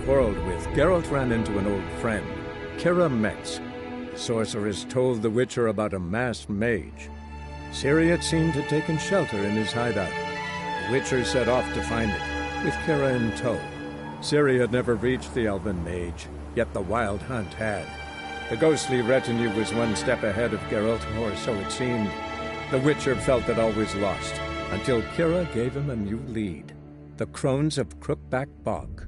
quarreled with, Geralt ran into an old friend, Kira Metz. The sorceress told the Witcher about a masked mage. Ciri had seemed to have taken shelter in his hideout. The Witcher set off to find it, with Kira in tow. Ciri had never reached the elven mage, yet the Wild Hunt had. The ghostly retinue was one step ahead of Geralt, or so it seemed. The Witcher felt that all was lost, until Kira gave him a new lead. The Crones of Crookback Bog.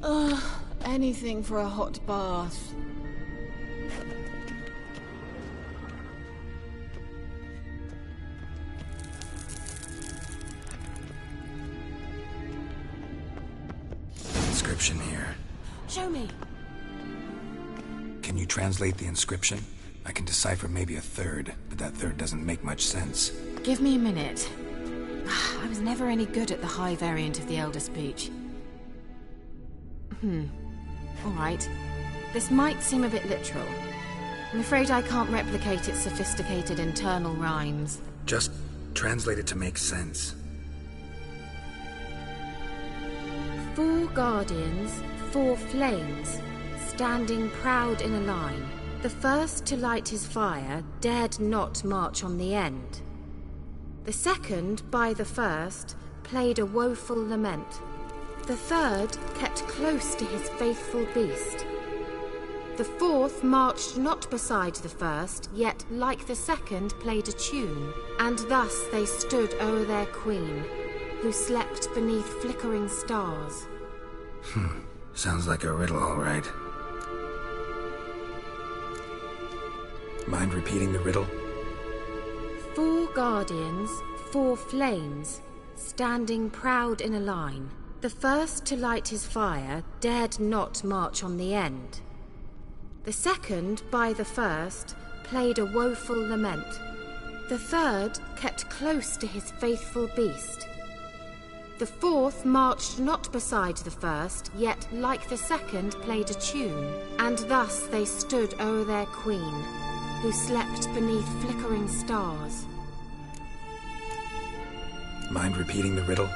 Ugh, anything for a hot bath. Inscription here. Show me. Can you translate the inscription? I can decipher maybe a third, but that third doesn't make much sense. Give me a minute. I was never any good at the high variant of the Elder Speech. Alright. This might seem a bit literal. I'm afraid I can't replicate its sophisticated internal rhymes. Just translate it to make sense. 4 guardians, 4 flames, standing proud in a line. The first to light his fire dared not march on the end. The second, by the first, played a woeful lament. The third kept close to his faithful beast. The fourth marched not beside the first, yet like the second played a tune, and thus they stood o'er their queen, who slept beneath flickering stars. Sounds like a riddle, all right. Mind repeating the riddle? 4 guardians, 4 flames, standing proud in a line. The first to light his fire dared not march on the end. The second, by the first, played a woeful lament. The third kept close to his faithful beast. The fourth marched not beside the first, yet like the second played a tune, and thus they stood o'er their queen, who slept beneath flickering stars. Mind repeating the riddle?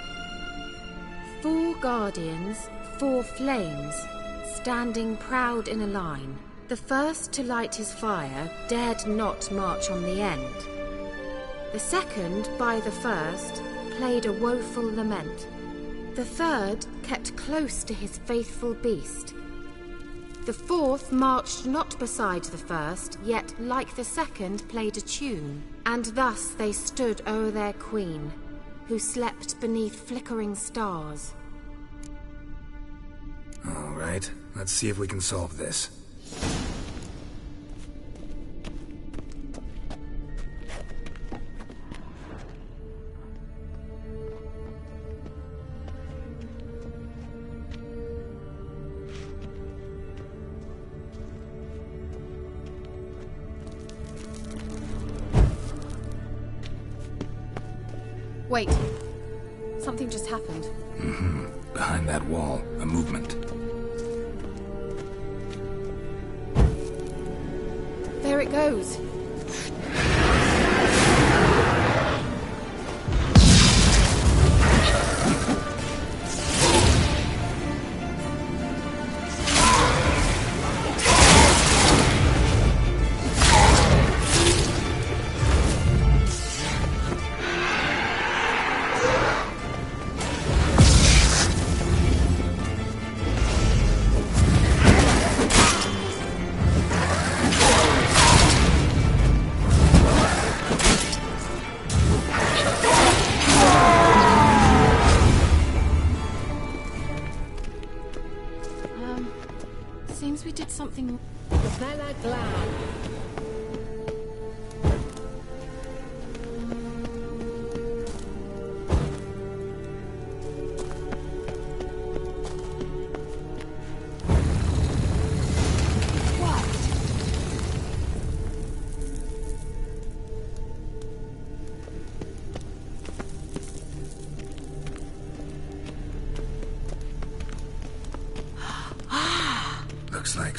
4 guardians, 4 flames, standing proud in a line. The first to light his fire dared not march on the end. The second, by the first, played a woeful lament. The third kept close to his faithful beast. The fourth marched not beside the first, yet like the second played a tune, and thus they stood o'er their queen, who slept beneath flickering stars. All right, let's see if we can solve this. Wait. Something just happened. Behind that wall, a movement. There it goes. Seems we did something. Bella Glad.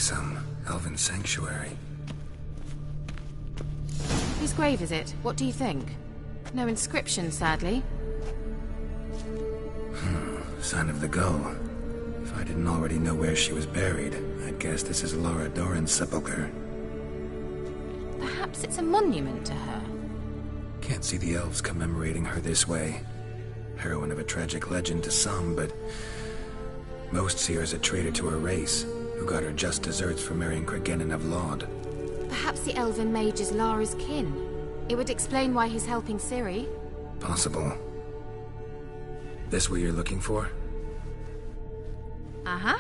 some elven sanctuary. Whose grave is it? What do you think? No inscription, sadly. Sign of the Gull. If I didn't already know where she was buried, I'd guess this is Laura Doran's sepulcher. Perhaps it's a monument to her. Can't see the elves commemorating her this way. Heroine of a tragic legend to some, but most see her as a traitor to her race, who got her just desserts for marrying Cregennan of Laud. Perhaps the elven mage is Lara's kin. It would explain why he's helping Ciri. Possible. This what you're looking for? Uh-huh.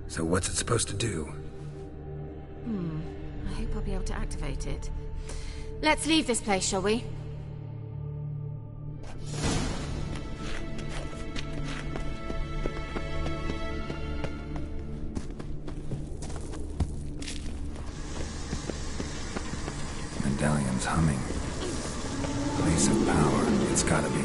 So what's it supposed to do? I hope I'll be able to activate it. Let's leave this place, shall we? Medallion's humming. Place of power, it's gotta be.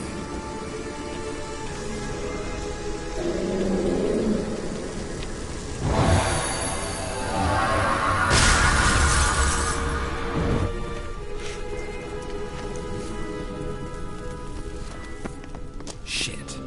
Shit.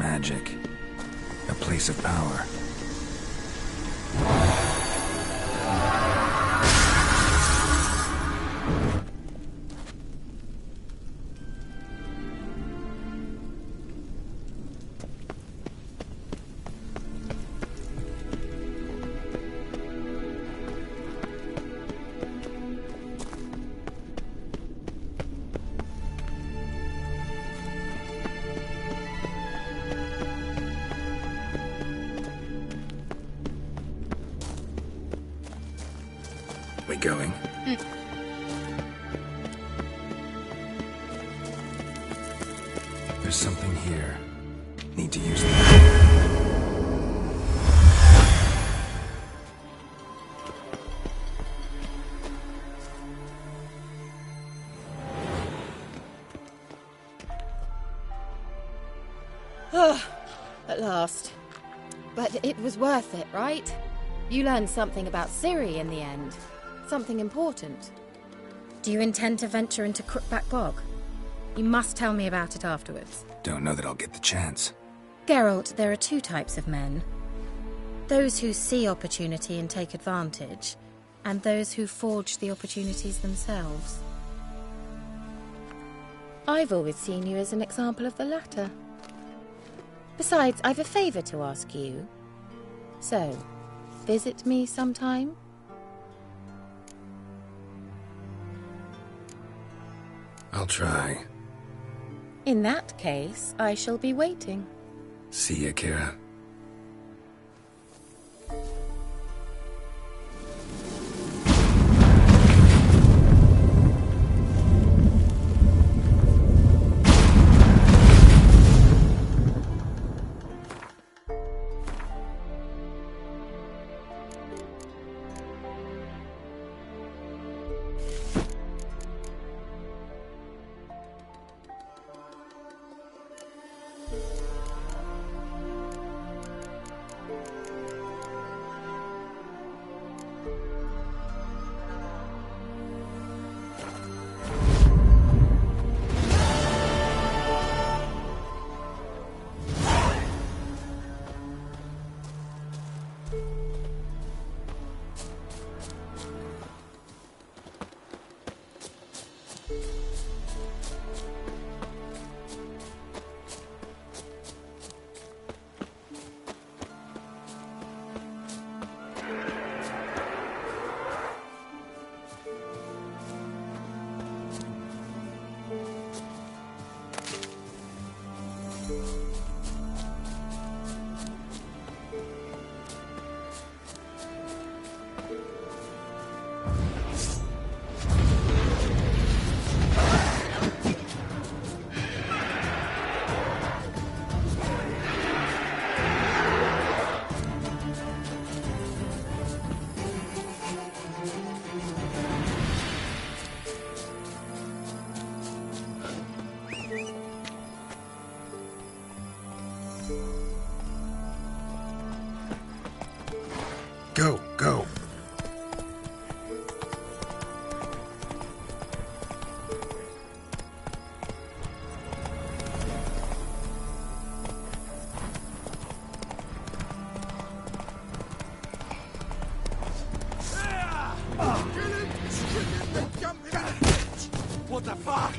Magic. A place of power. We going? There's something here. Need to use At last. But it was worth it, right? You learned something about Ciri in the end. Something important. Do you intend to venture into Crookback Bog? You must tell me about it afterwards. Don't know that I'll get the chance. Geralt, there are two types of men. Those who see opportunity and take advantage, and those who forge the opportunities themselves. I've always seen you as an example of the latter. Besides, I've a favour to ask you. So, visit me sometime? I'll try. In that case, I shall be waiting. See ya, Kira. Go, go. What the fuck?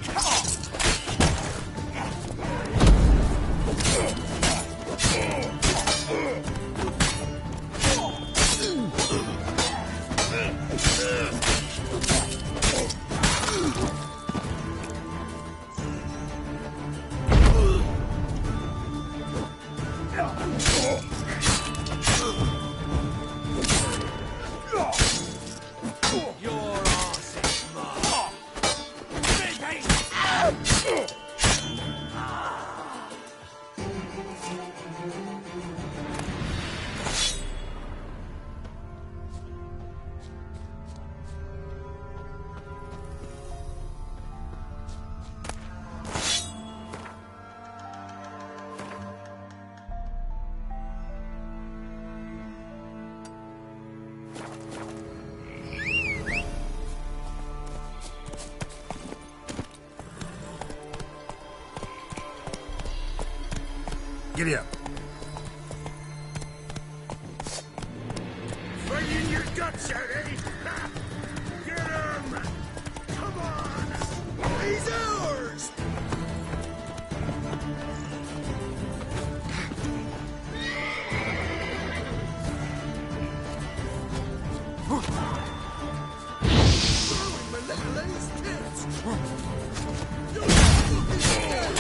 Giddy up. Fighting your guts out, eh? Ha! Get him! Come on! He's ours! Throwing Malekale's tits! You're fucking dead!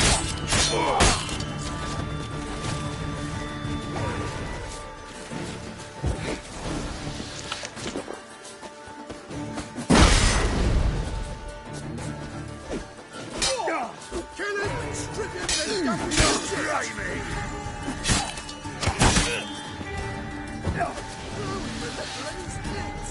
Kill him! Strip him and dump him in the grimy! Throwing Malekale's tits!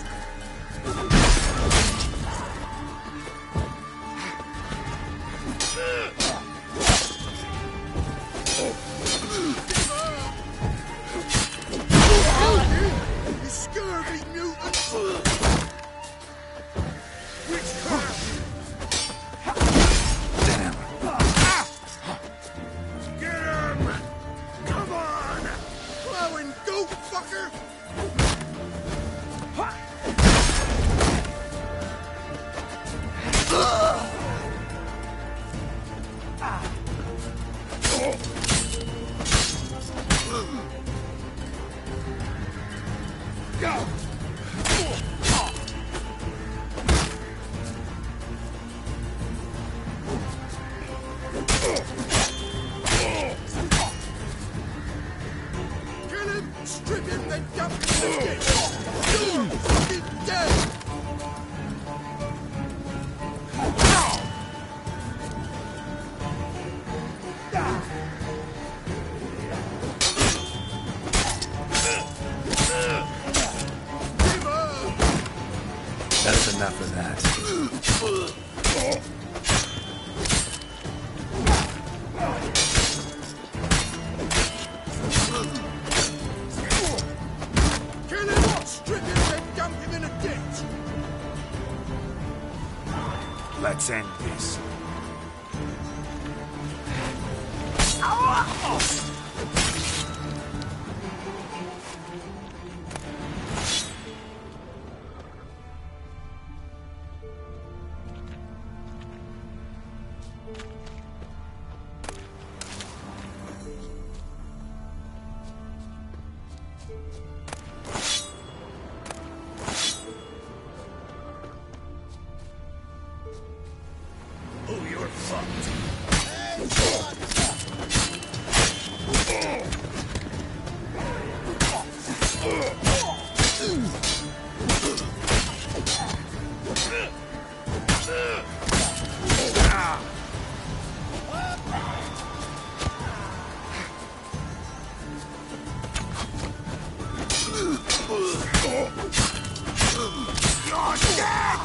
You scurvy mutant! Witchcraft! Damn. Get him! Come on! Plowing goat fucker! Kill him! Strip him, then dump him in the ditch! You're fucking dead! Give up! That's enough of that. Kill him! Strip him, then dump him in a ditch! Let's end this. Oh, you're fucked! You're dead!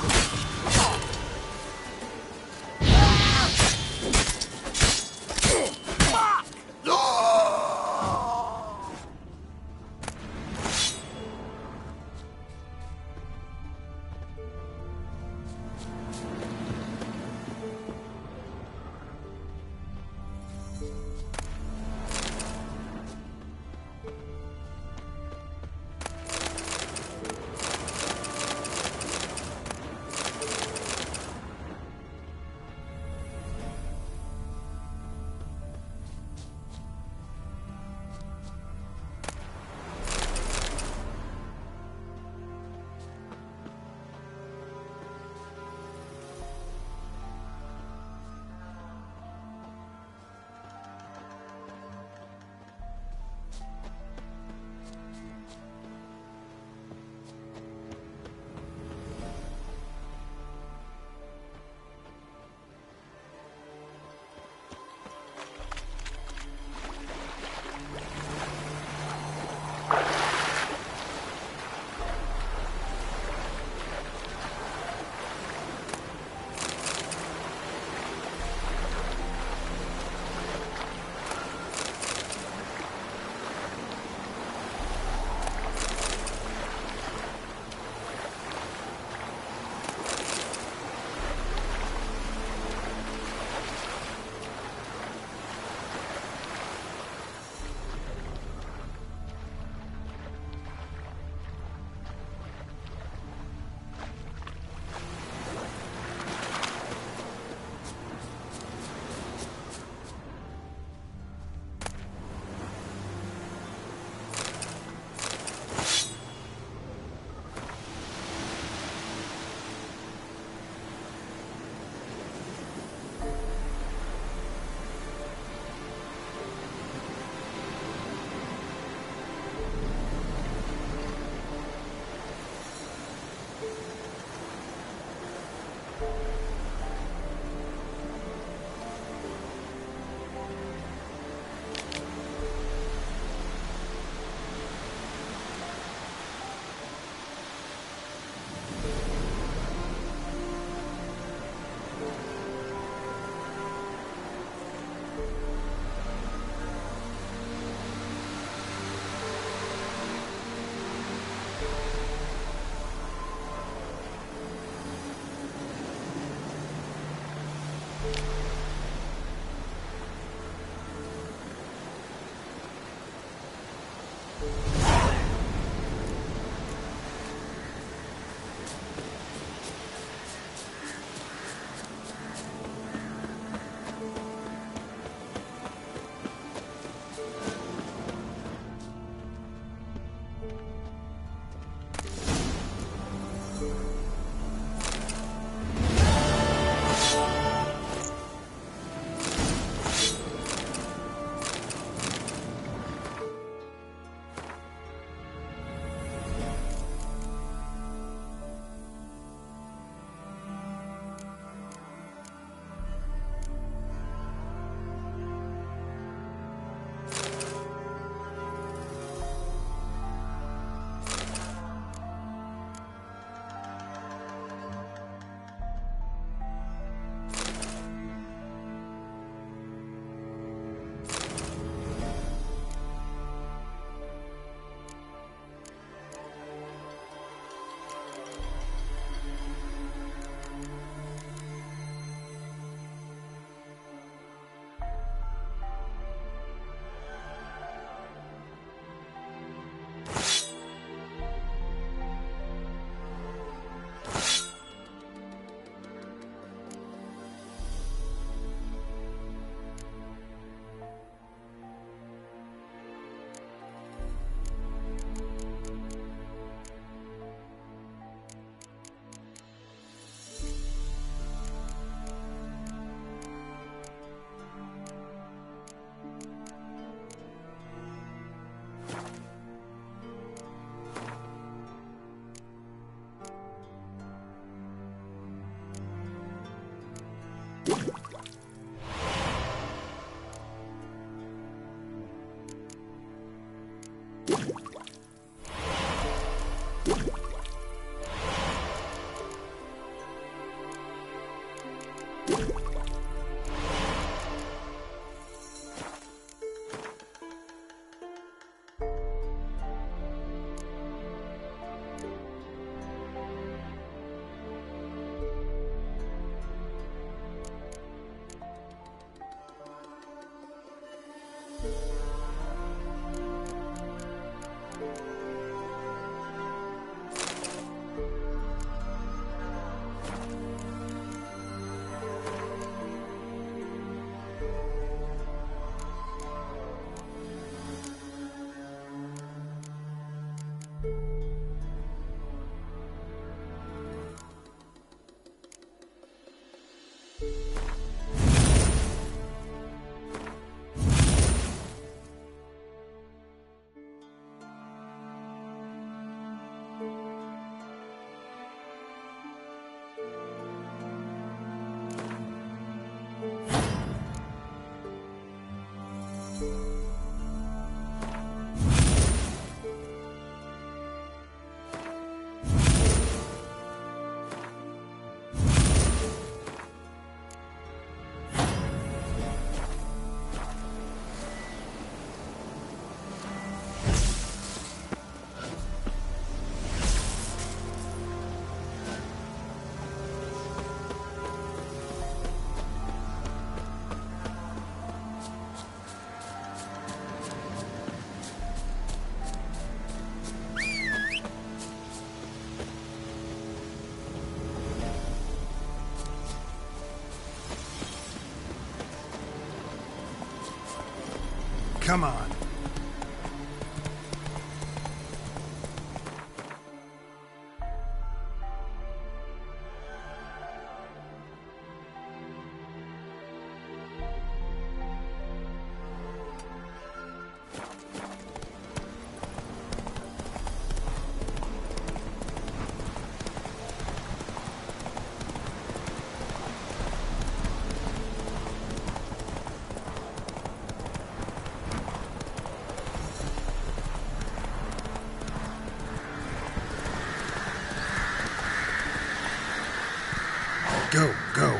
Come on. Go, go.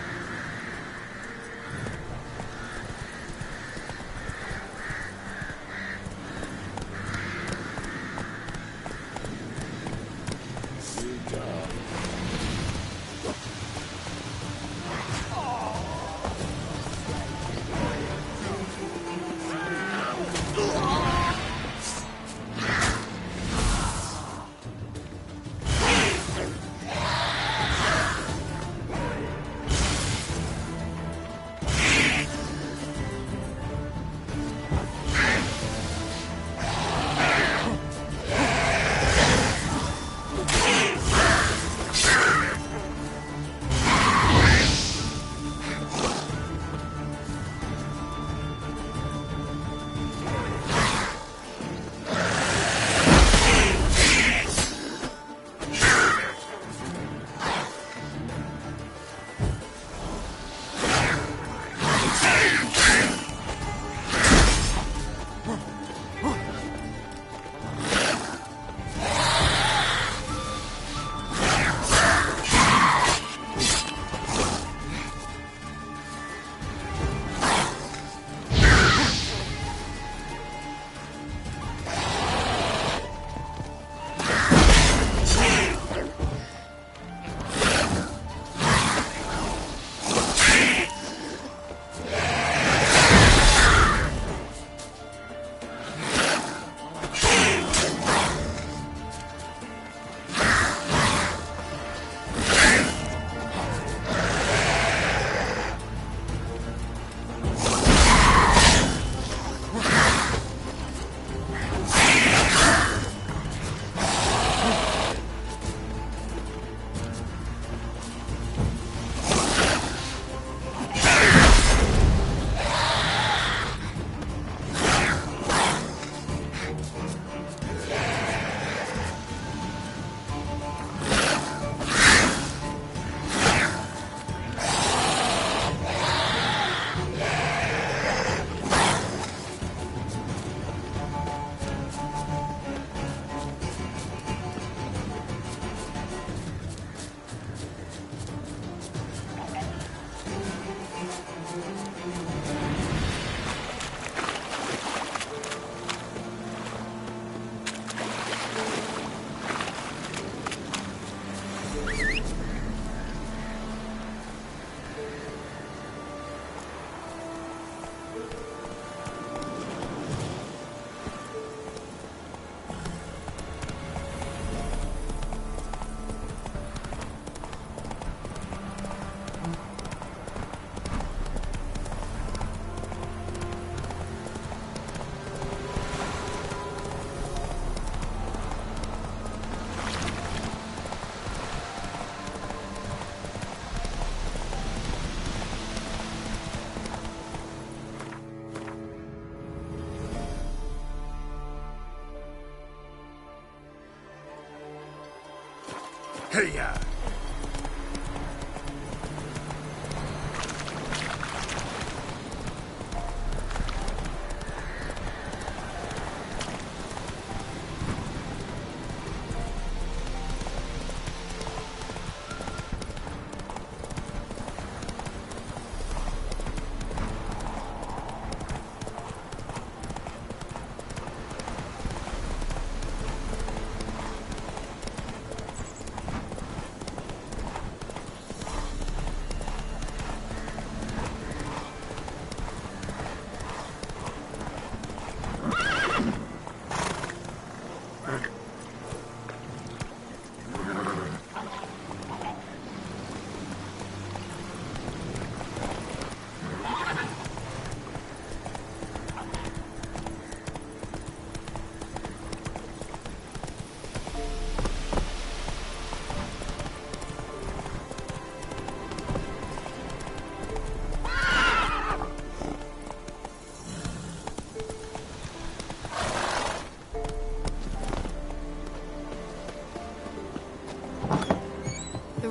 Hey-ya!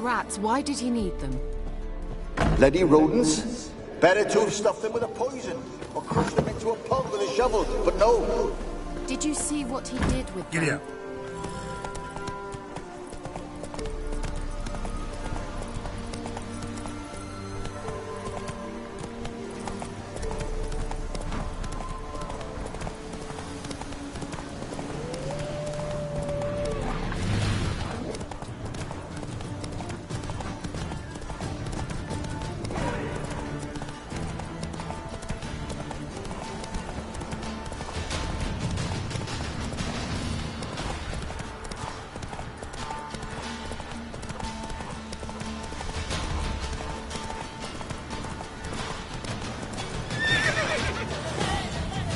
rats, why did he need them? Bloody rodents. Better to have stuffed them with a poison, or crushed them into a pulp with a shovel, but no. Did you see what he did with Giddy them? up.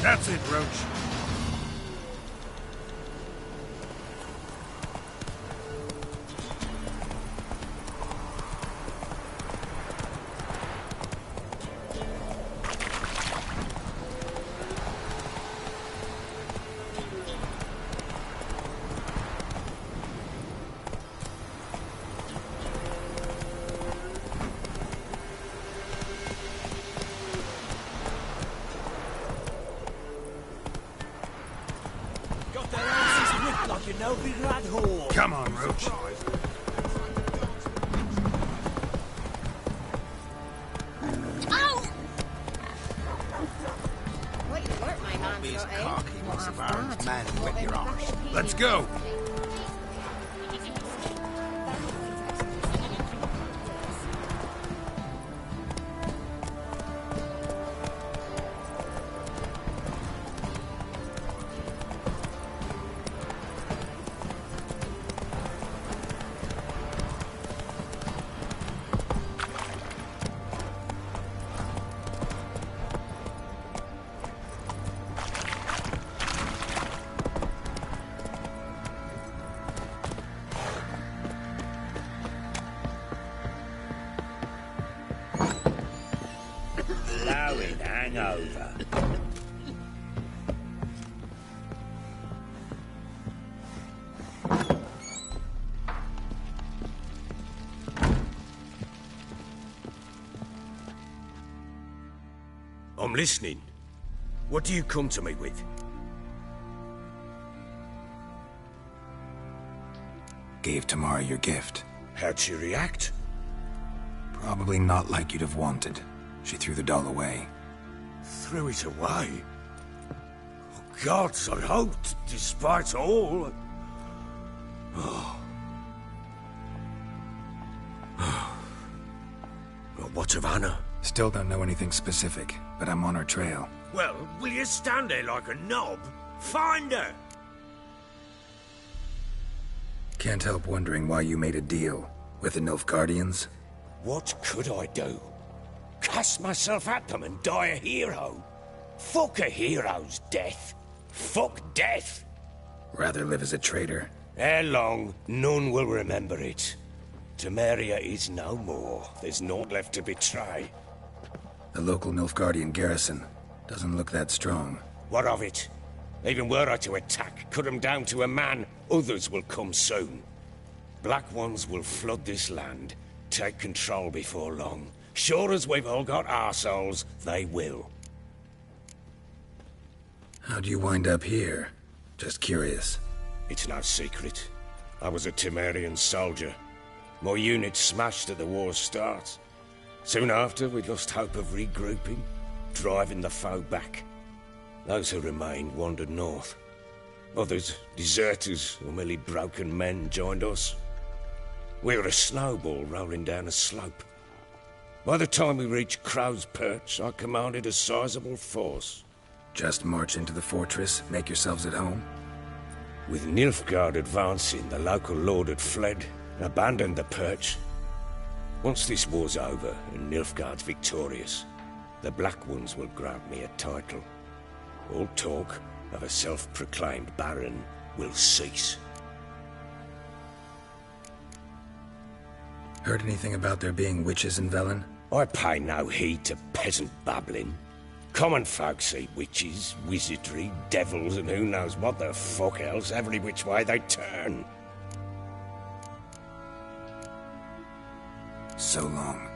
That's it, Roach. Come on, Roach. Let's go. Blowing hangover. I'm listening. What do you come to me with? Gave Tamara your gift. How'd she react? Probably not like you'd have wanted. She threw the doll away. Threw it away? Oh, gods, I hoped, despite all. Oh. Well, what of Anna? Still don't know anything specific, but I'm on her trail. Well, will you stand there like a knob? Find her! Can't help wondering why you made a deal with the Nilfgaardians. What could I do? Cast myself at them and die a hero? Fuck a hero's death. Fuck death. Rather live as a traitor. Ere long, none will remember it. Temeria is no more. There's naught left to betray. The local Nilfgaardian garrison doesn't look that strong. What of it? Even were I to attack, cut them down to a man, others will come soon. Black Ones will flood this land, take control before long. Sure as we've all got arseholes, they will. How'd you wind up here? Just curious. It's no secret. I was a Temerian soldier. My unit smashed at the war's start. Soon after, we lost hope of regrouping, driving the foe back. Those who remained wandered north. Others, deserters or merely broken men, joined us. We were a snowball rolling down a slope. By the time we reached Crow's Perch, I commanded a sizable force. Just march into the fortress, make yourselves at home? With Nilfgaard advancing, the local lord had fled, abandoned the Perch. Once this war's over and Nilfgaard's victorious, the Black Ones will grant me a title. All talk of a self-proclaimed baron will cease. Heard anything about there being witches in Velen? I pay no heed to peasant babbling. Common folk see witches, wizardry, devils, and who knows what the fuck else every which way they turn. so long.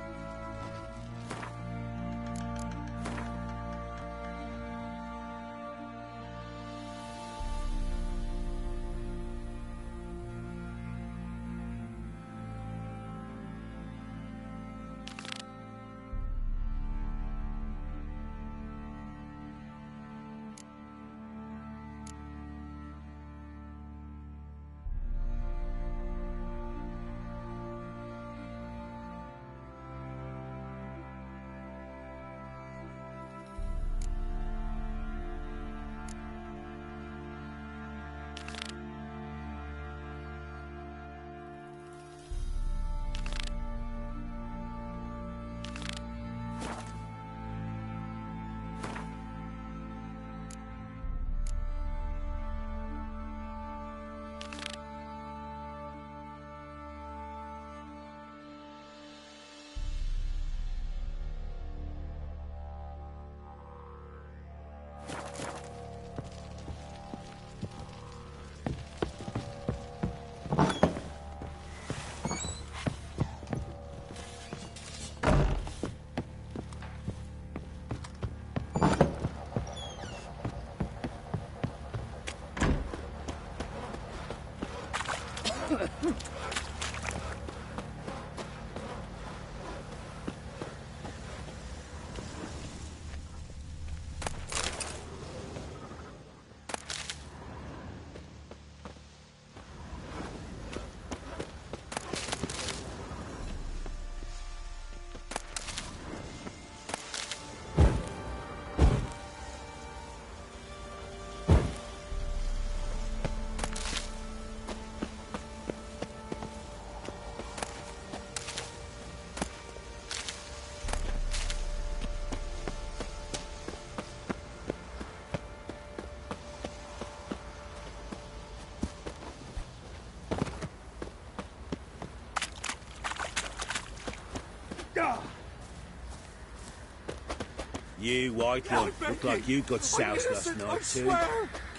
You, white one, look like you got soused last night too.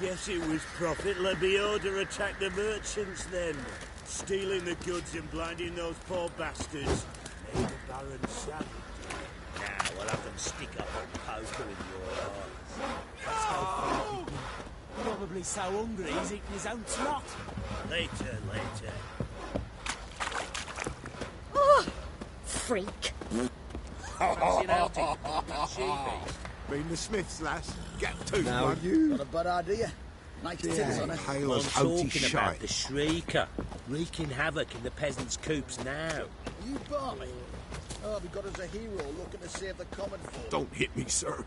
Guess it was Prophet Lebioda attacked the merchants then, stealing the goods and blinding those poor bastards. Made the Baron savage. Now we'll have them stick up a poker in your eyes. Probably so hungry he's eating his own slot. Later. Oh, freak. Been the Smiths, lass. Get to, Now man. you... Not a bad idea. Nice tins on it. Hail I'm us talking oaty about shite. the Shrieker, wreaking havoc in the peasants' coops now. You barley. Oh, we got us a hero looking to save the common folk. Don't hit me, sir.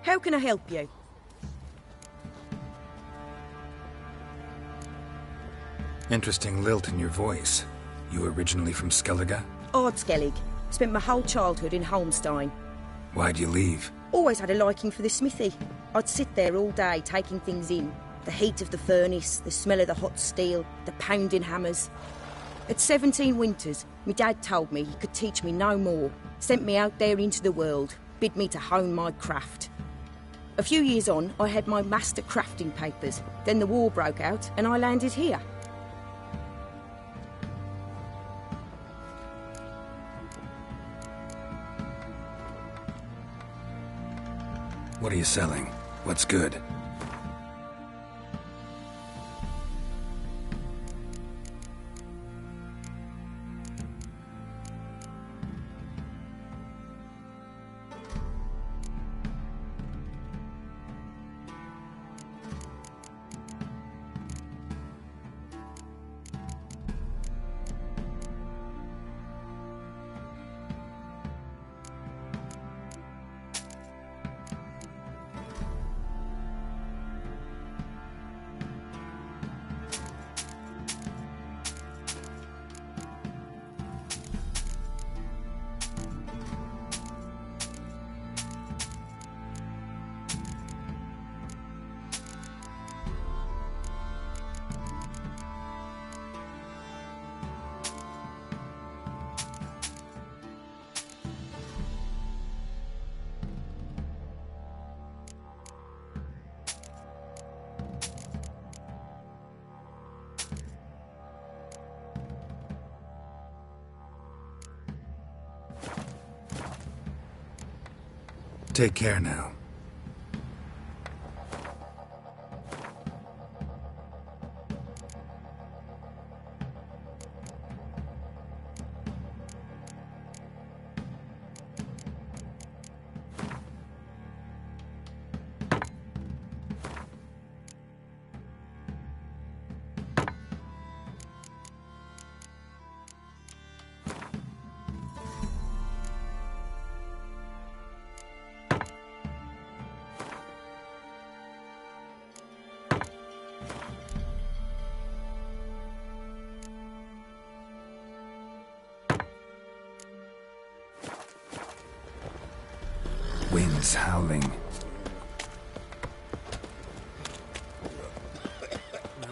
How can I help you? Interesting lilt in your voice. You originally from Skellige? Ardskellig. Spent my whole childhood in Holmstein. Why'd you leave? Always had a liking for the smithy. I'd sit there all day taking things in. The heat of the furnace, the smell of the hot steel, the pounding hammers. At 17 winters, my dad told me he could teach me no more. Sent me out there into the world, bid me to hone my craft. A few years on, I had my master crafting papers. Then the war broke out and I landed here. What are you selling? What's good? Take care now. Wind's howling. You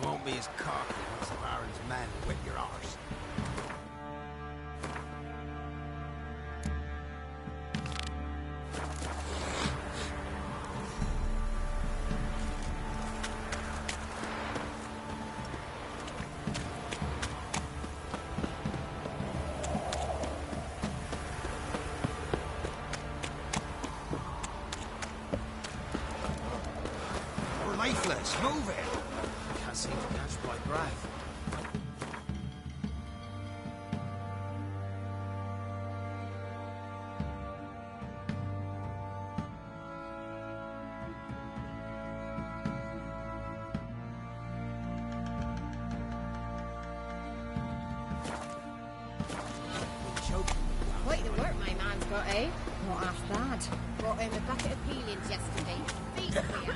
won't be as cocky once the Baron's men whip your arse. Lifeless, move it! Can't seem to catch my breath. Quite the work my man's got, eh? Not half bad. Brought him a bucket of peelings yesterday. Feet clear.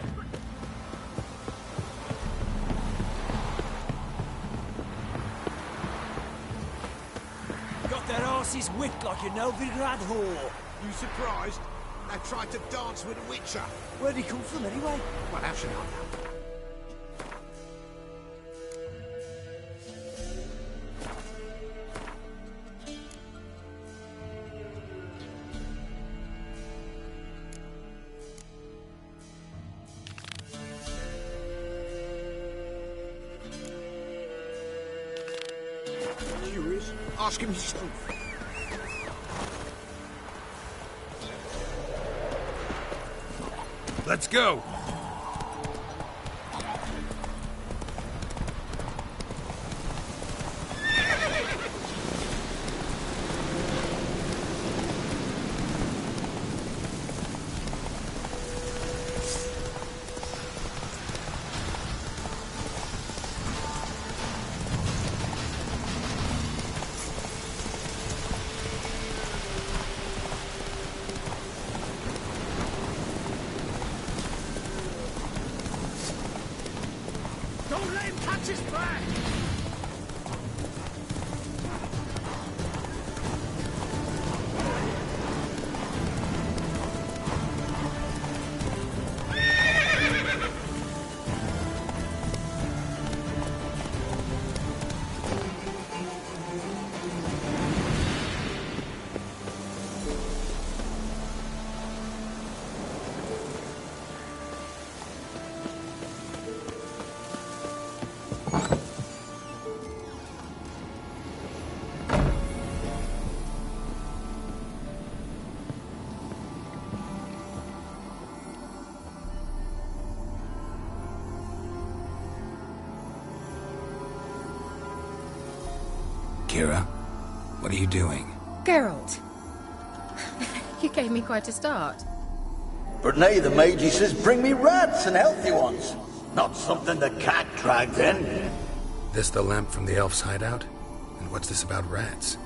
Got their arses whipped like a Novigrad whore. You surprised? They tried to dance with a witcher. Where'd he come from anyway? Well, how should I know? Curious? Ask him yourself. Let's go! Don't let him touch his back! Kira, what are you doing? Geralt. You gave me quite a start. But nay, the mage, he says, bring me rats and healthy ones. Not something the cat dragged in. This the lamp from the elf's hideout? And what's this about rats?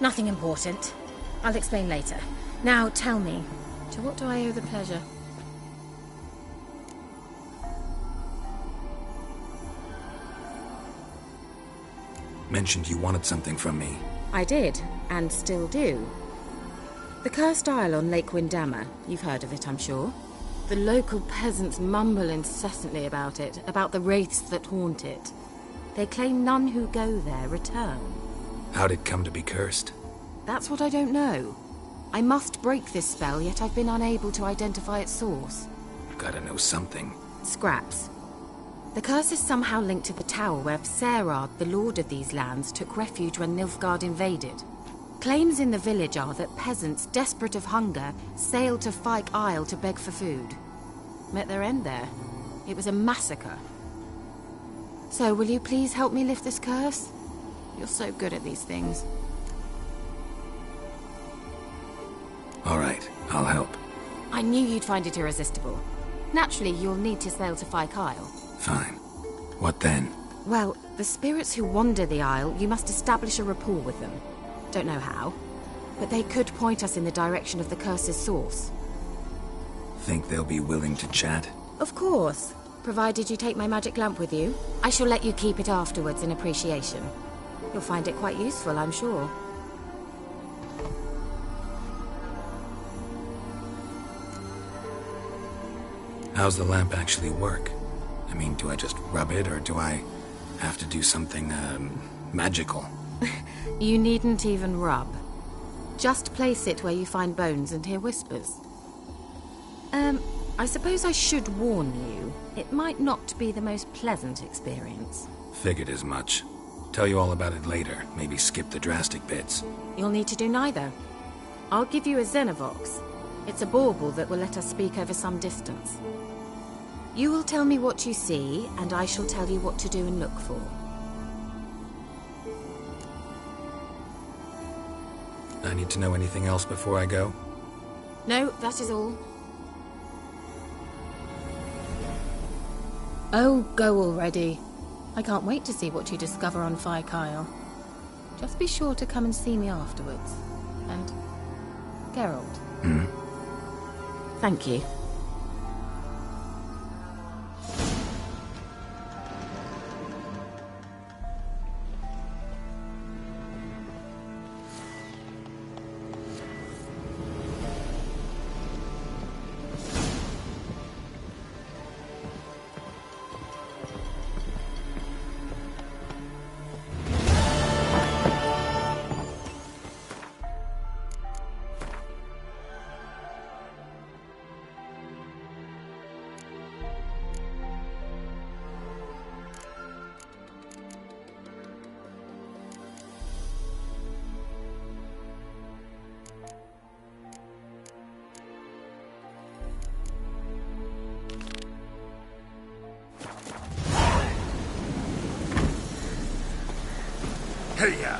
Nothing important. I'll explain later. Now tell me, to what do I owe the pleasure? Mentioned you wanted something from me. I did, and still do. The cursed isle on Lake Windammer, you've heard of it, I'm sure. The local peasants mumble incessantly about it, about the wraiths that haunt it. They claim none who go there return. How'd it come to be cursed? That's what I don't know. I must break this spell, yet I've been unable to identify its source. Gotta know something. Scraps. The curse is somehow linked to the tower where Serard, the lord of these lands, took refuge when Nilfgaard invaded. Claims in the village are that peasants, desperate of hunger, sailed to Fyke Isle to beg for food. Met their end there. It was a massacre. So, will you please help me lift this curse? You're so good at these things. All right, I'll help. I knew you'd find it irresistible. Naturally, you'll need to sail to Fyke Isle. Fine. What then? Well, the spirits who wander the Isle, you must establish a rapport with them. Don't know how, but they could point us in the direction of the curse's source. Think they'll be willing to chat? Of course, provided you take my magic lamp with you. I shall let you keep it afterwards in appreciation. You'll find it quite useful, I'm sure. How's the lamp actually work? I mean, do I just rub it, or do I have to do something, magical? You needn't even rub. Just place it where you find bones and hear whispers. I suppose I should warn you, it might not be the most pleasant experience. Figured as much. Tell you all about it later, maybe skip the drastic bits. You'll need to do neither. I'll give you a Xenovox. It's a bauble that will let us speak over some distance. You will tell me what you see, and I shall tell you what to do and look for. I need to know anything else before I go? No, that is all. Oh, go already. I can't wait to see what you discover on Fyke Isle. Just be sure to come and see me afterwards. And... Geralt. Thank you. Hey-ya!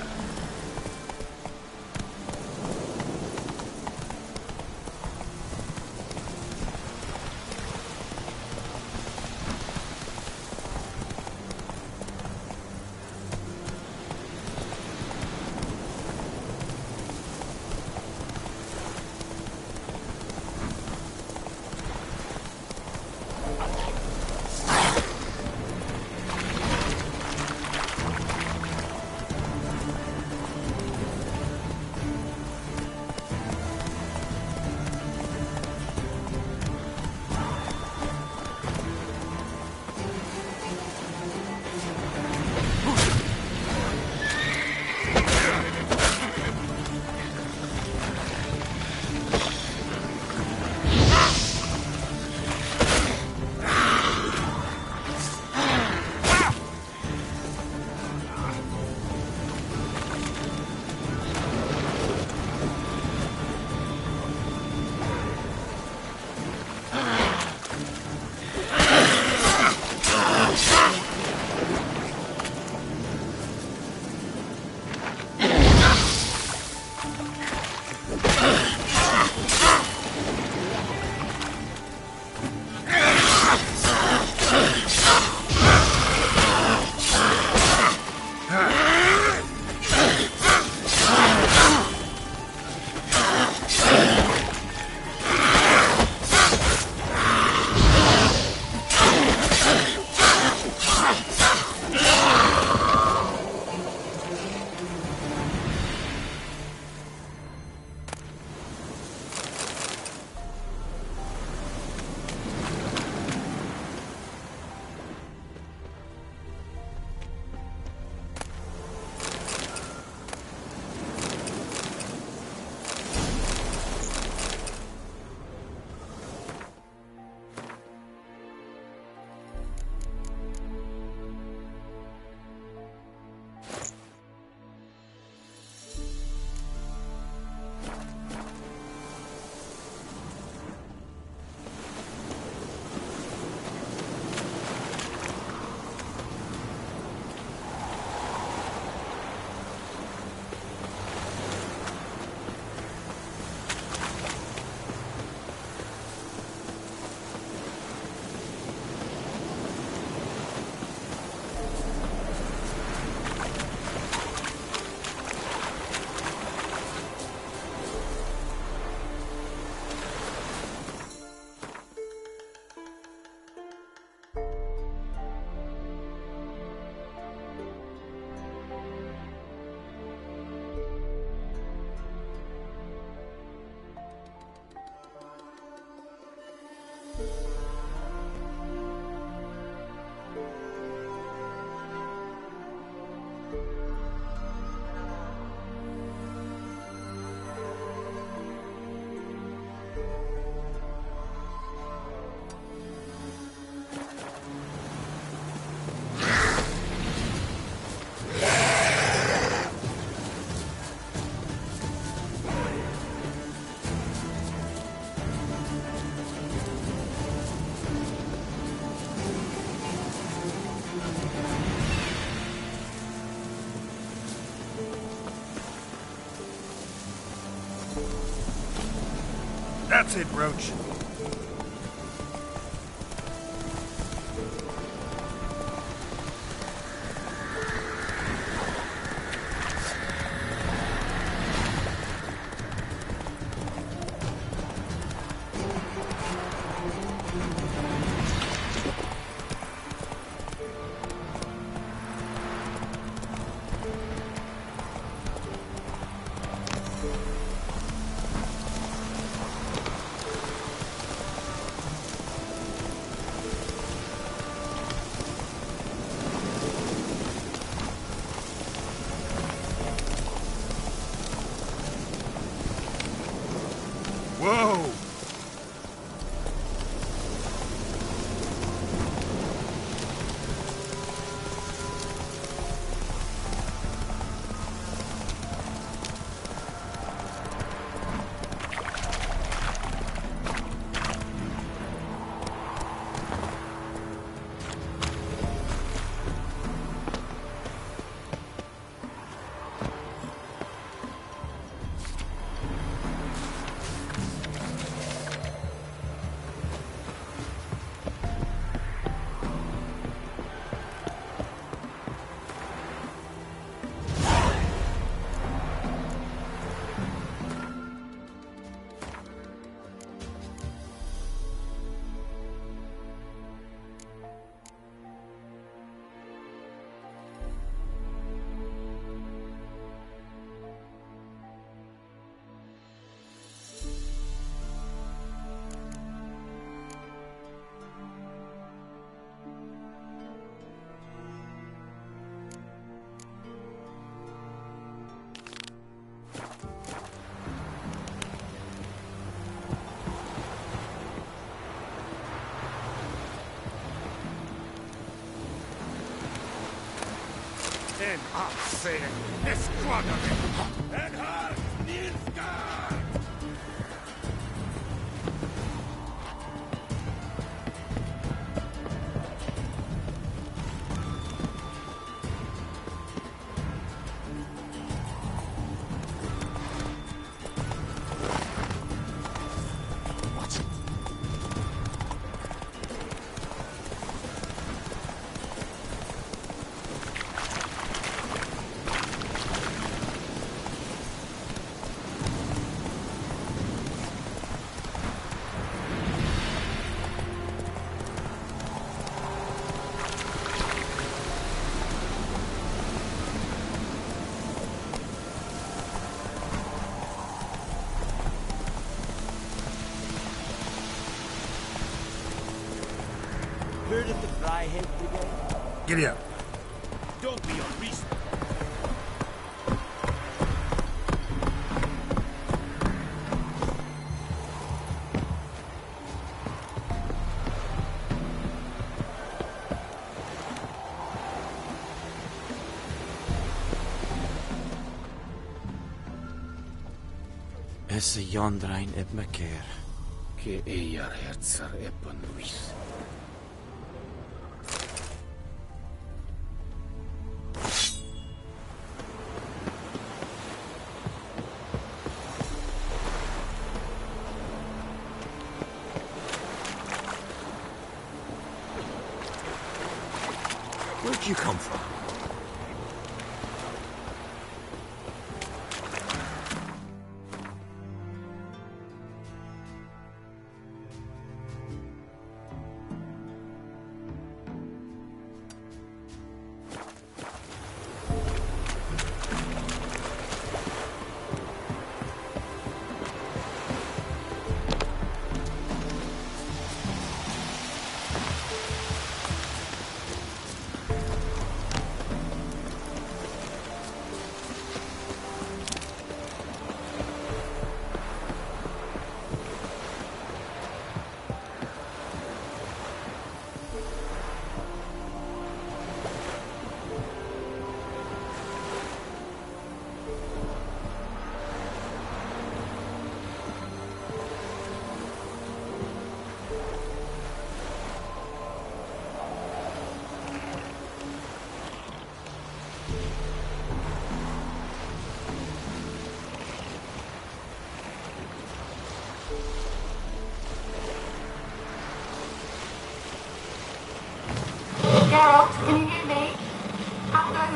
That's it, Roach. Whoa! En akseen, esquadrone! En hard, Nilfgaard! Heard of the Fryhead Brigade? Giddy up. Don't be unreasonable. Esse Jondrain eb mekeer. Ke ejar herzer ebon Luis. Where'd you come from?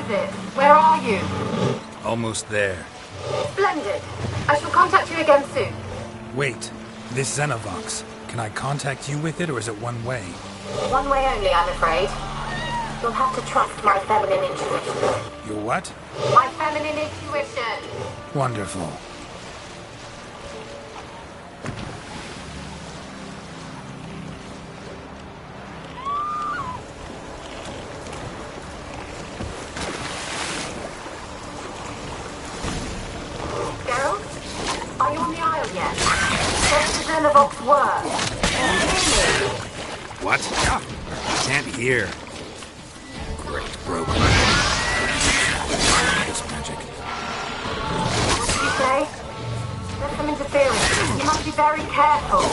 is it? Where are you? Almost there. Splendid. I shall contact you again soon. Wait, this Xenovox. Can I contact you with it, or is it one way? One way only, I'm afraid. You'll have to trust my feminine intuition. Your what? My feminine intuition. Wonderful. Geralt? Are you on the Isle yet? Does the Xenovox work? Can you hear me? What? Can't hear. Great broke. It's magic. What did you say? There's some interference. You must be very careful.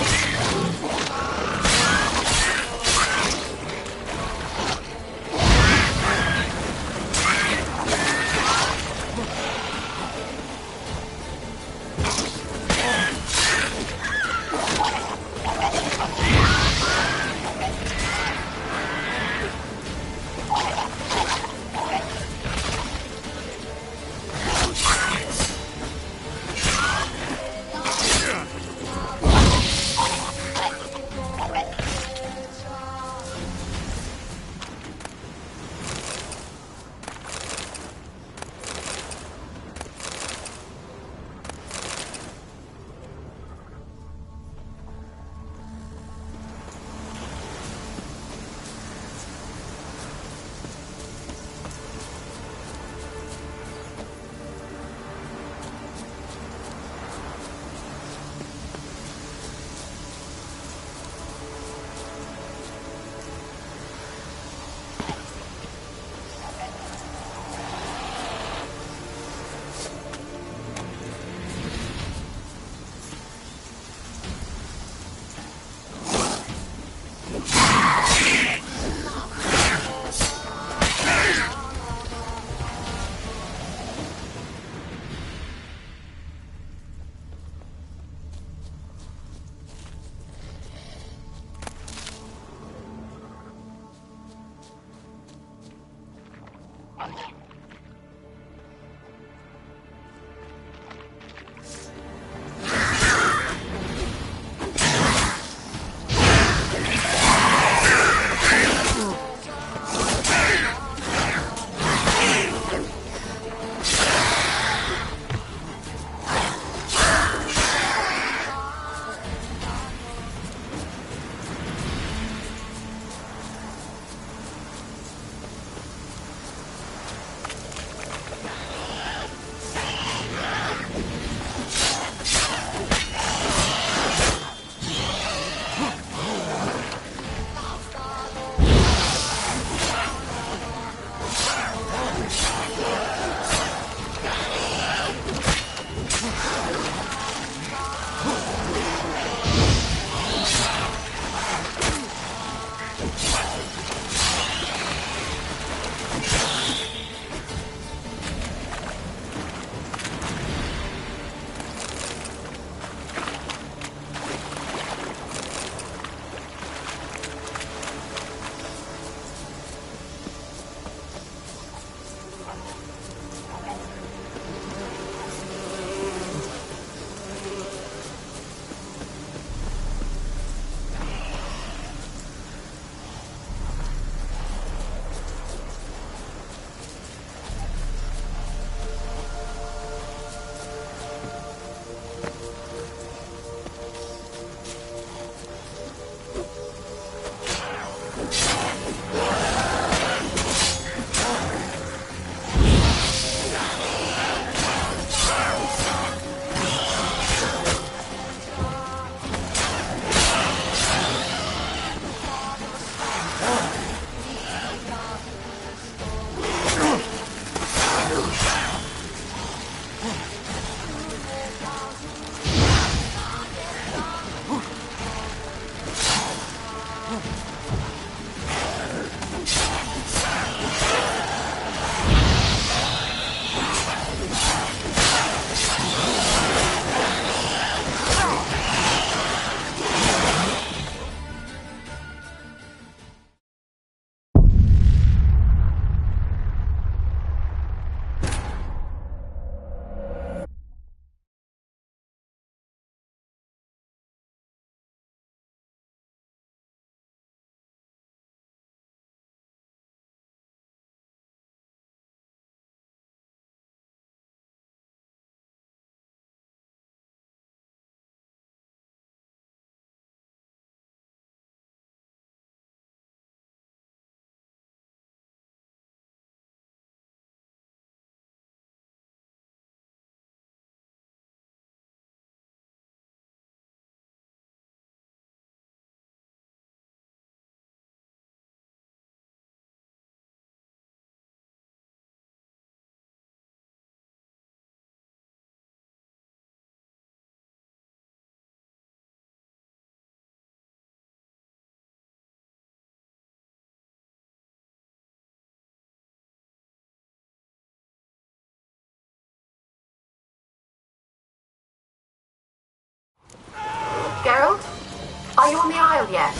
yet.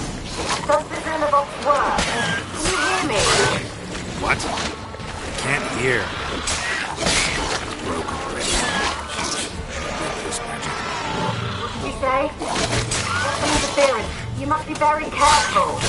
Does the Xenovox work? Can you hear me? What? I can't hear. Broken already. This magic. What did you say? There's some interference. You must be very careful.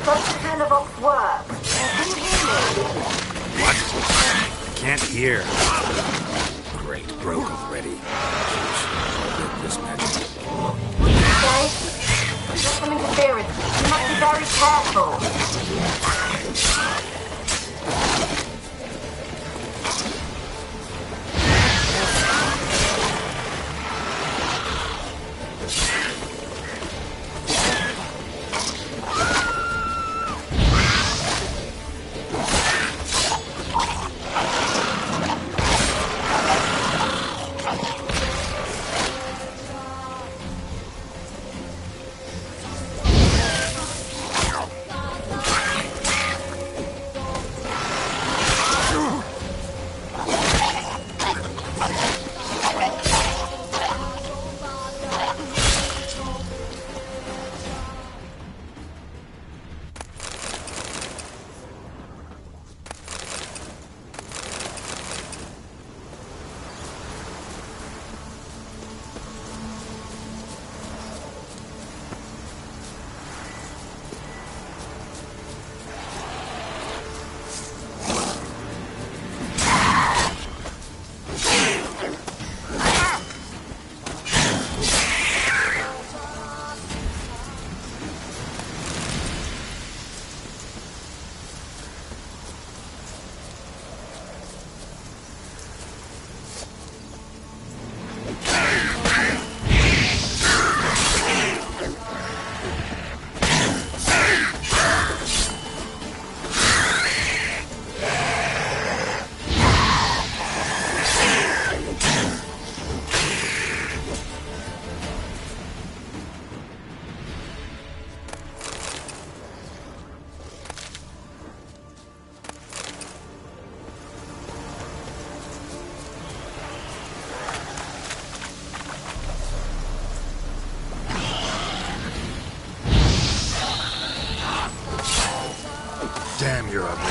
Does the Xenovox work? Can you hear me? What? I can't hear. Great, broke already. This magic. Okay? There's some interference. You must be very careful. Damn, you're ugly.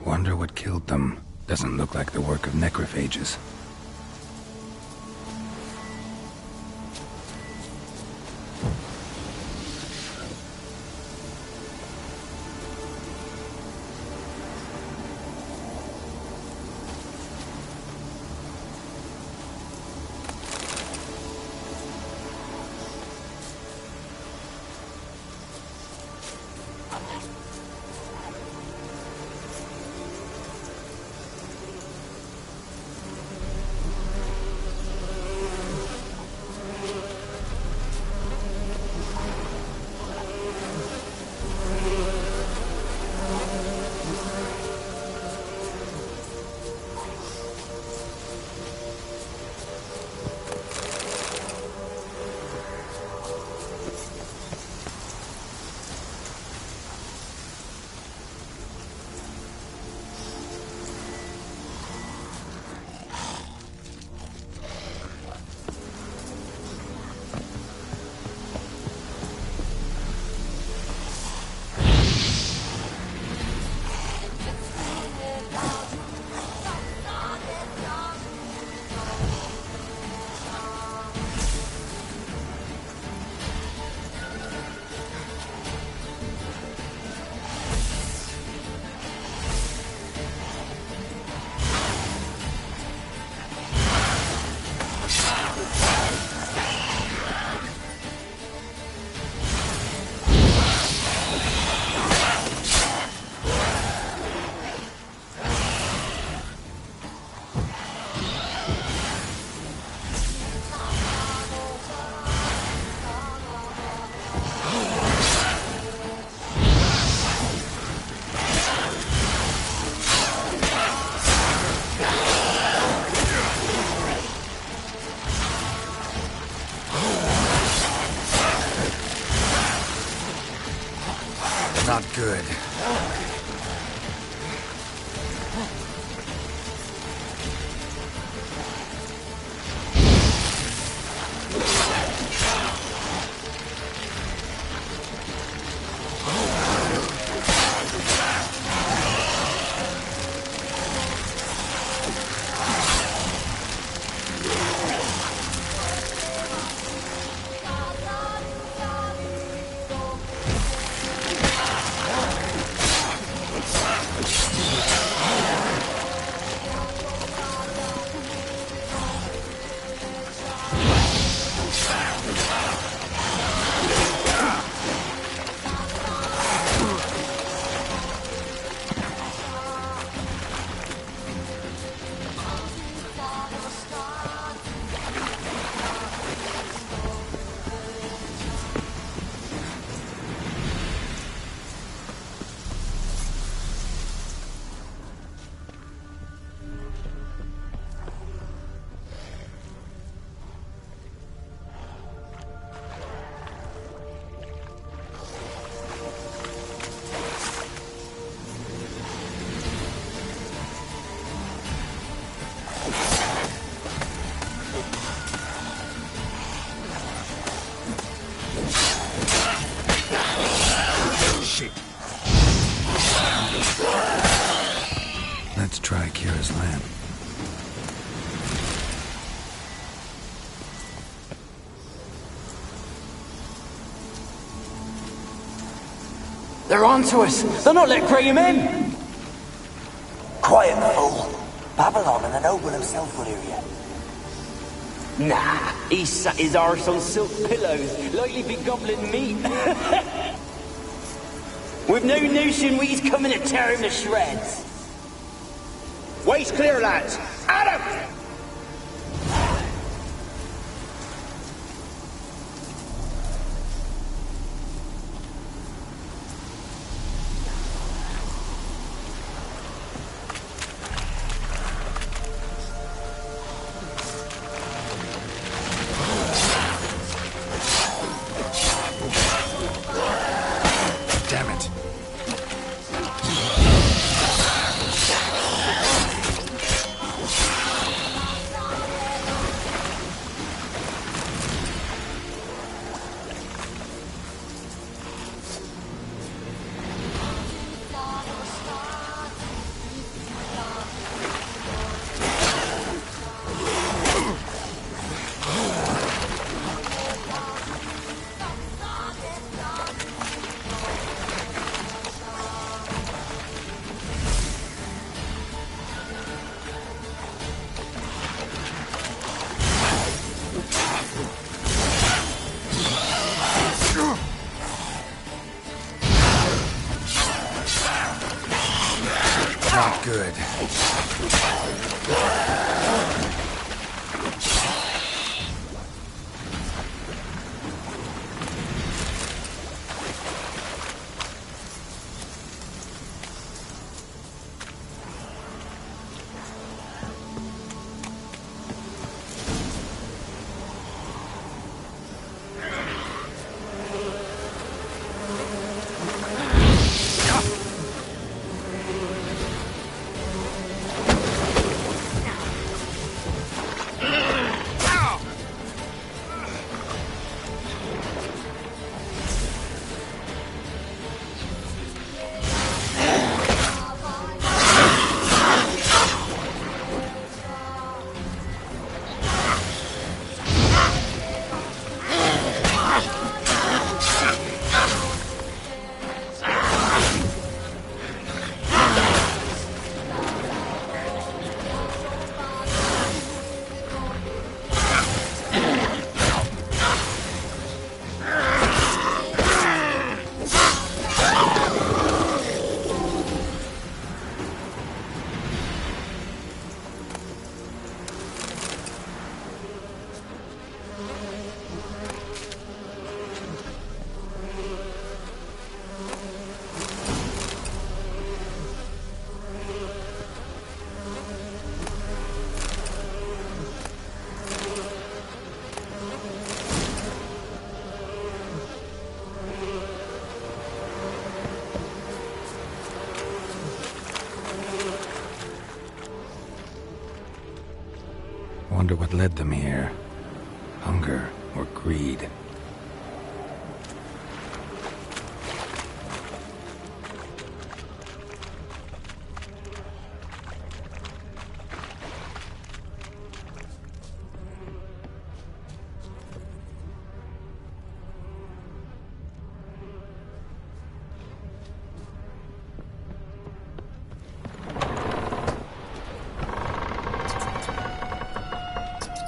Wonder what killed them. Doesn't look like the work of necrophages. Not good. They're onto us! They'll not let Graham in! Quiet, fool. Babylon and the noble himself will hear you. Nah, he sat his arse on silk pillows, like he'd be gobbling meat. With no notion we's coming to tear him to shreds. Waist clear, lads. At him! Not good. Wonder what led them here. Hunger or greed?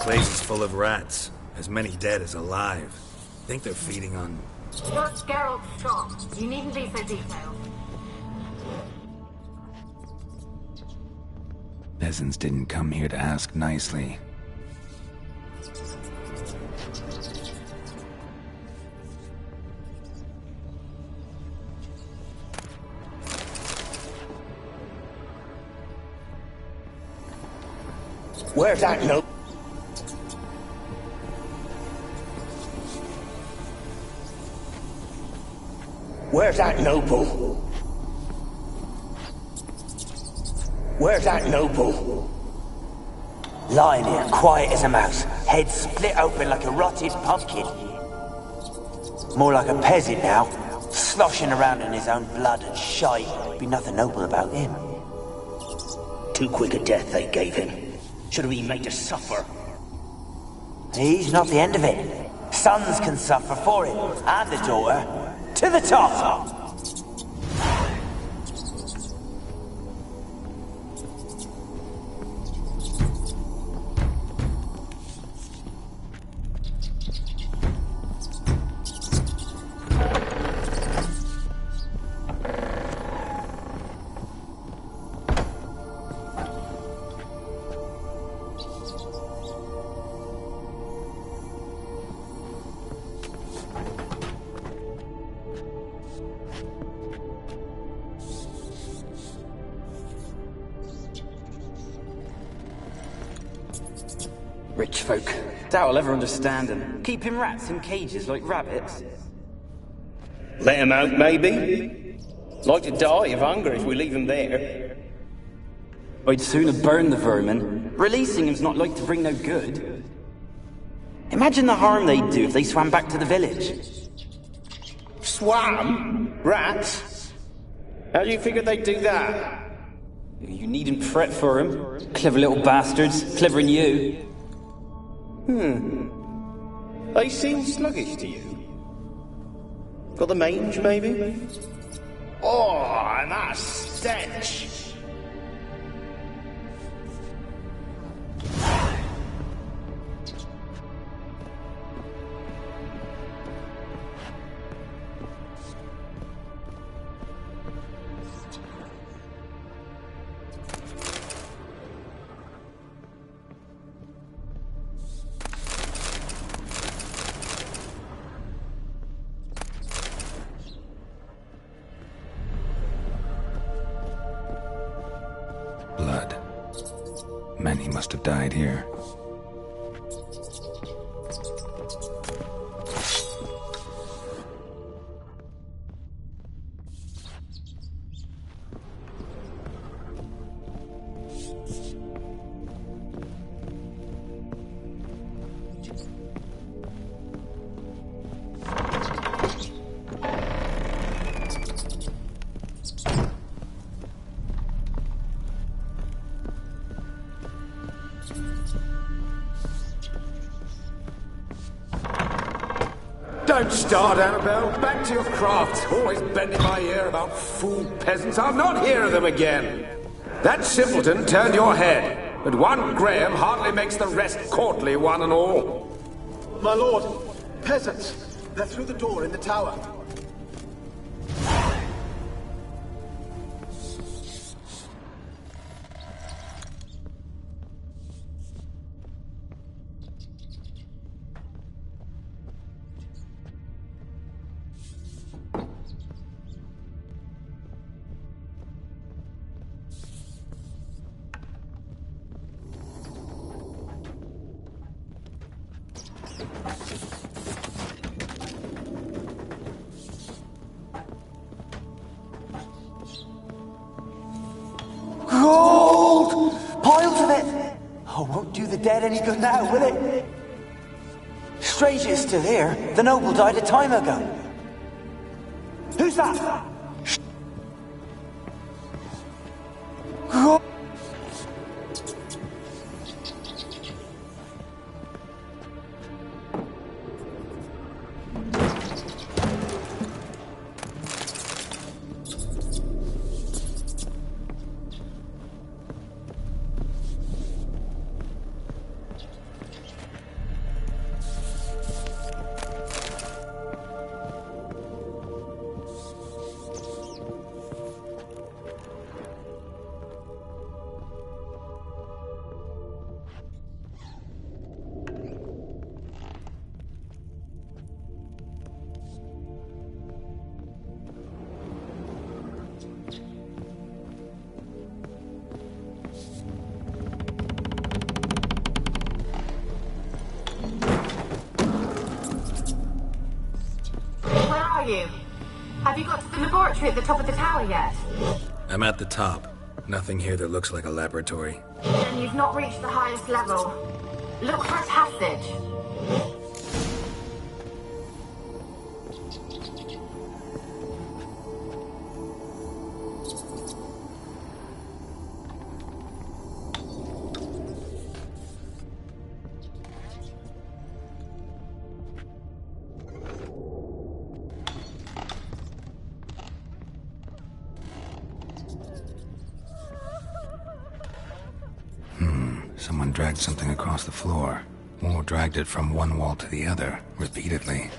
Place is full of rats. As many dead as alive. Think they're feeding on... You're Geralt Strong. You needn't be so detailed. Peasants didn't come here to ask nicely. Where's that note? Where's that noble? Where's that noble? Lying here, quiet as a mouse, head split open like a rotted pumpkin. More like a peasant now, sloshing around in his own blood and shite. Be nothing noble about him. Too quick a death they gave him. Should have been made to suffer. He's not the end of it. Sons can suffer for him, and the daughter. To the top! Rich folk. Doubt I'll ever understand them. Keeping rats in cages like rabbits. Let 'em out, maybe? Like to die of hunger if we leave 'em there. I'd sooner burn the vermin. Releasing them's not like to bring no good. Imagine the harm they'd do if they swam back to the village. Swam? Rats? How do you figure they'd do that? You needn't fret for 'em. Clever little bastards. Clever'n you. They seem sluggish to you. Got the mange, maybe? Oh, and that stench! Blood. Many must have died here. Don't start, Annabelle. Back to your craft. Always bending my ear about fool peasants. I'll not hear of them again. That simpleton turned your head, but one Graham hardly makes the rest courtly, one and all. My lord, peasants. They're through the door in the tower. Gold! Piles of it! Oh, won't do the dead any good now, will it? Strange it's still here. The noble died a time ago. Who's that? Gold! You? Have you got to the laboratory at the top of the tower yet? I'm at the top. Nothing here that looks like a laboratory. Then you've not reached the highest level. Look for a passage. Someone dragged something across the floor. Or dragged it from one wall to the other, repeatedly.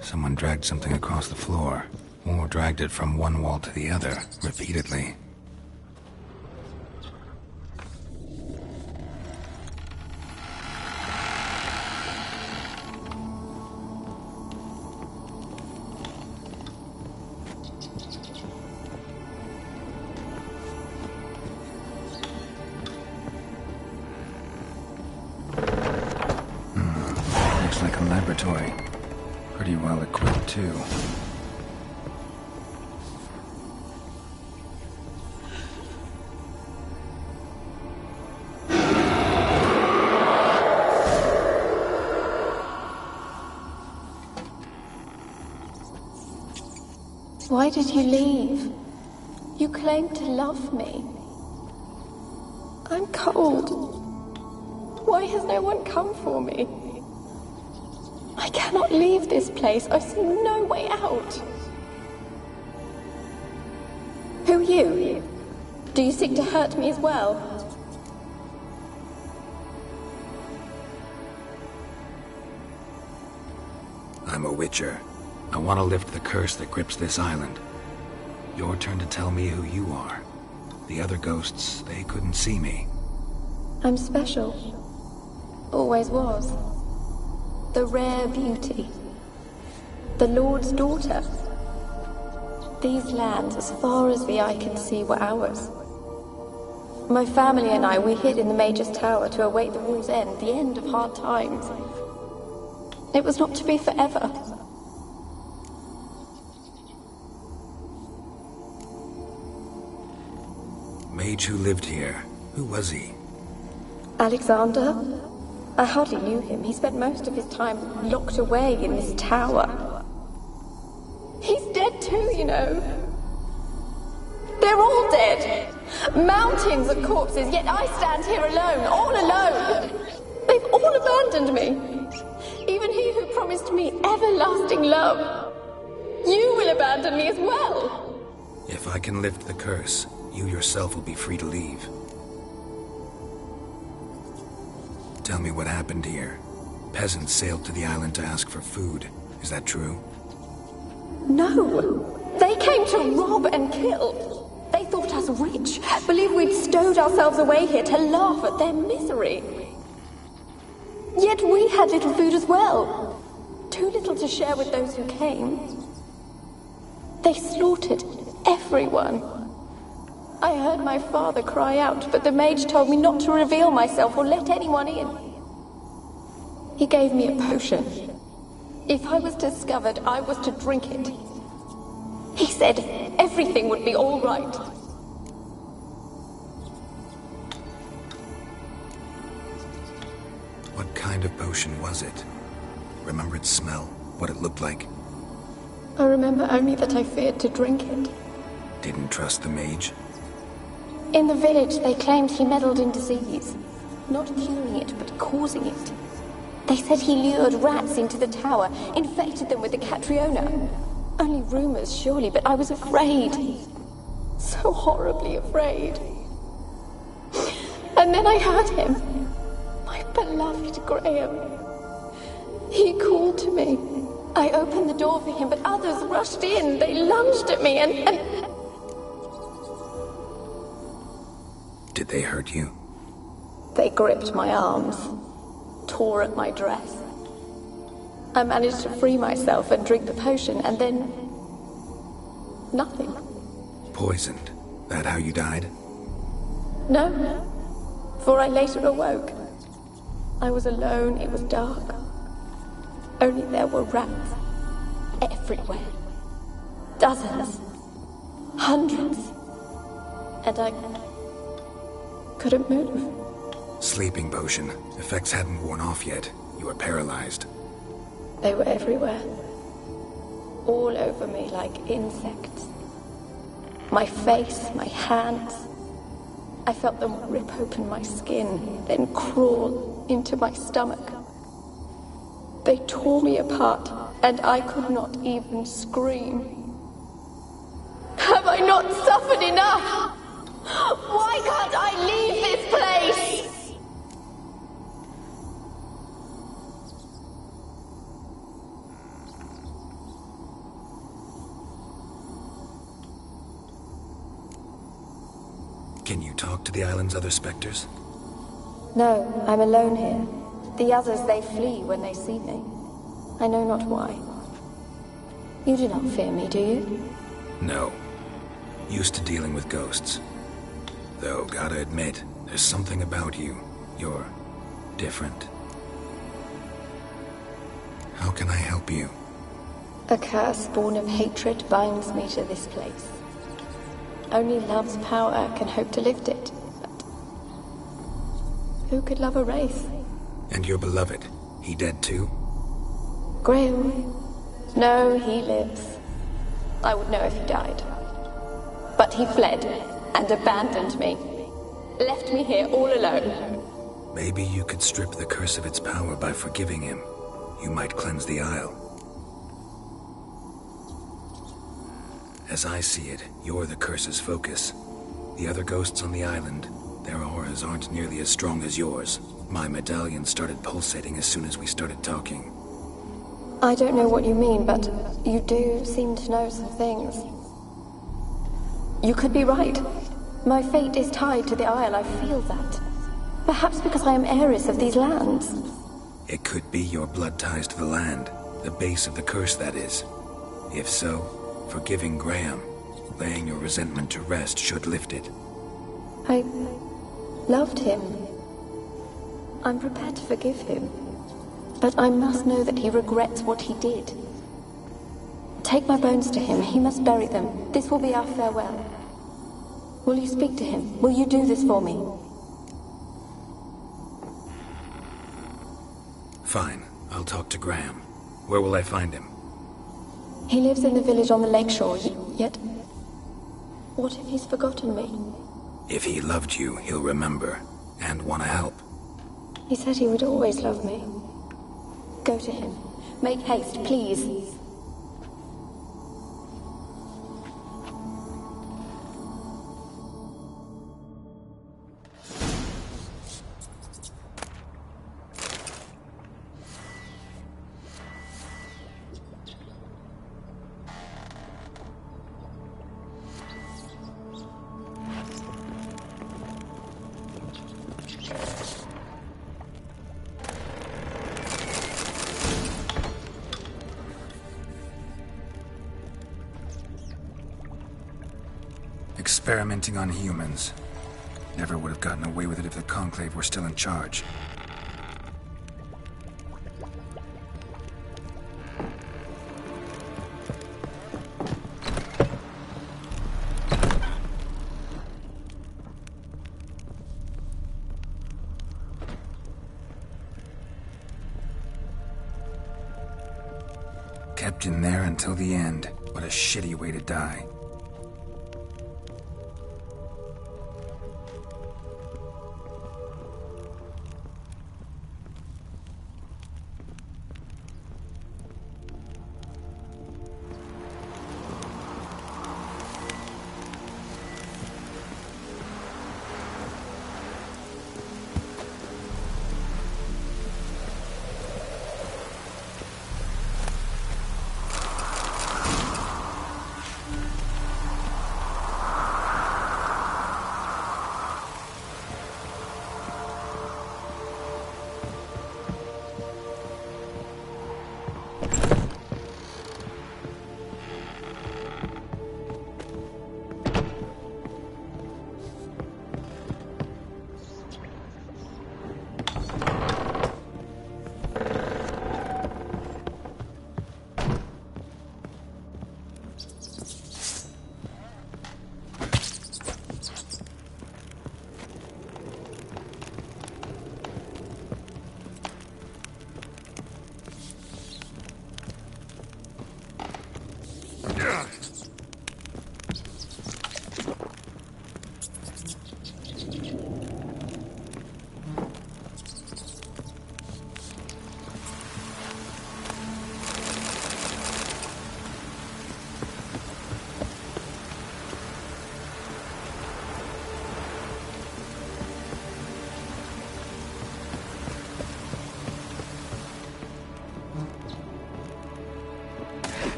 Someone dragged something across the floor. Or dragged it from one wall to the other, repeatedly. Looks like a laboratory. Pretty well equipped, too. Why did you leave? You claimed to love me. I'm cold. Why has no one come for me? I cannot leave this place. I see no way out. Who are you? Do you seek to hurt me as well? I'm a witcher. I want to lift the curse that grips this island. Your turn to tell me who you are. The other ghosts, they couldn't see me. I'm special. Always was. The rare beauty. The Lord's daughter. These lands, as far as the eye can see, were ours. My family and I, we hid in the Mage's Tower to await the war's end, the end of hard times. It was not to be forever. Mage who lived here. Who was he? Alexander? I hardly knew him. He spent most of his time locked away in this tower. He's dead too, you know. They're all dead. Mountains of corpses, yet I stand here alone, all alone. They've all abandoned me. Even he who promised me everlasting love. You will abandon me as well. If I can lift the curse, you yourself will be free to leave. Tell me what happened here. Peasants sailed to the island to ask for food. Is that true? No. They came to rob and kill. They thought us rich, believed we'd stowed ourselves away here to laugh at their misery. Yet we had little food as well. Too little to share with those who came. They slaughtered everyone. I heard my father cry out, but the mage told me not to reveal myself or let anyone in. He gave me a potion. If I was discovered, I was to drink it. He said everything would be all right. What kind of potion was it? Remember its smell? What it looked like? I remember only that I feared to drink it. Didn't trust the mage? In the village, they claimed he meddled in disease. Not curing it, but causing it. They said he lured rats into the tower, infected them with the Catriona. Only rumors, surely, but I was afraid. So horribly afraid. And then I heard him. My beloved Graham. He called to me. I opened the door for him, but others rushed in. They lunged at me and... Did they hurt you? They gripped my arms, tore at my dress. I managed to free myself and drink the potion, and then... nothing. Poisoned? That how you died? No, for I later awoke. I was alone, it was dark. Only there were rats. Everywhere. Dozens. Hundreds. And I couldn't move. Sleeping potion. Effects hadn't worn off yet. You were paralyzed. They were everywhere. All over me like insects. My face, my hands. I felt them rip open my skin, then crawl into my stomach. They tore me apart, and I could not even scream. Have I not suffered enough? Why can't I leave this place? Can you talk to the island's other specters? No, I'm alone here. The others, they flee when they see me. I know not why. You do not fear me, do you? No. Used to dealing with ghosts. Though, gotta admit, there's something about you. You're different. How can I help you? A curse born of hatred binds me to this place. Only love's power can hope to lift it. But who could love a race? And your beloved, he dead too? Graham? No, he lives. I would know if he died. But he fled and abandoned me. Left me here all alone. Maybe you could strip the curse of its power by forgiving him. You might cleanse the Isle. As I see it, you're the curse's focus. The other ghosts on the island, their auras aren't nearly as strong as yours. My medallion started pulsating as soon as we started talking. I don't know what you mean, but you do seem to know some things. You could be right. My fate is tied to the Isle, I feel that. Perhaps because I am heiress of these lands. It could be your blood ties to the land, the base of the curse, that is. If so, forgiving Graham, laying your resentment to rest should lift it. I loved him. I'm prepared to forgive him. But I must know that he regrets what he did. Take my bones to him. He must bury them. This will be our farewell. Will you speak to him? Will you do this for me? Fine. I'll talk to Graham. Where will I find him? He lives in the village on the lakeshore, yet... What if he's forgotten me? If he loved you, he'll remember, and want to help. He said he would always love me. Go to him. Make haste, please. Experimenting on humans. Never would have gotten away with it if the Conclave were still in charge. Kept in there until the end. What a shitty way to die.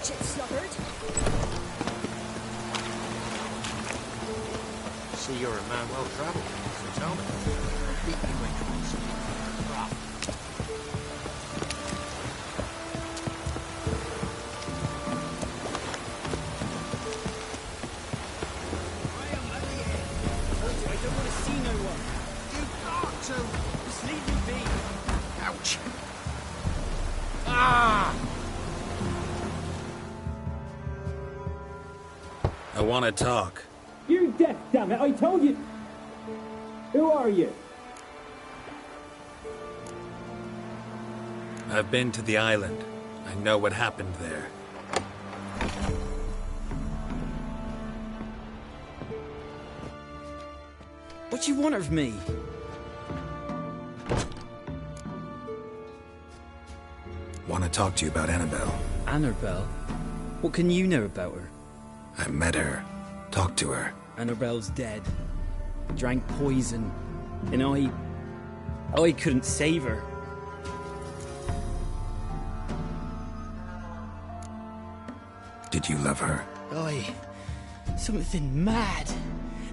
Watch it, sluggard. See, you're a man well travelled, so tell me. Beat me when you want something. I don't want to see no one. You've got to. Just leave me be. Ouch. Ah! I want to talk. You're deaf, damn it! I told you. Who are you? I've been to the island. I know what happened there. What do you want of me? Want to talk to you about Annabelle. Annabelle? What can you know about her? I met her. Talked to her. Annabelle's dead. Drank poison. And I couldn't save her. Did you love her? Something mad.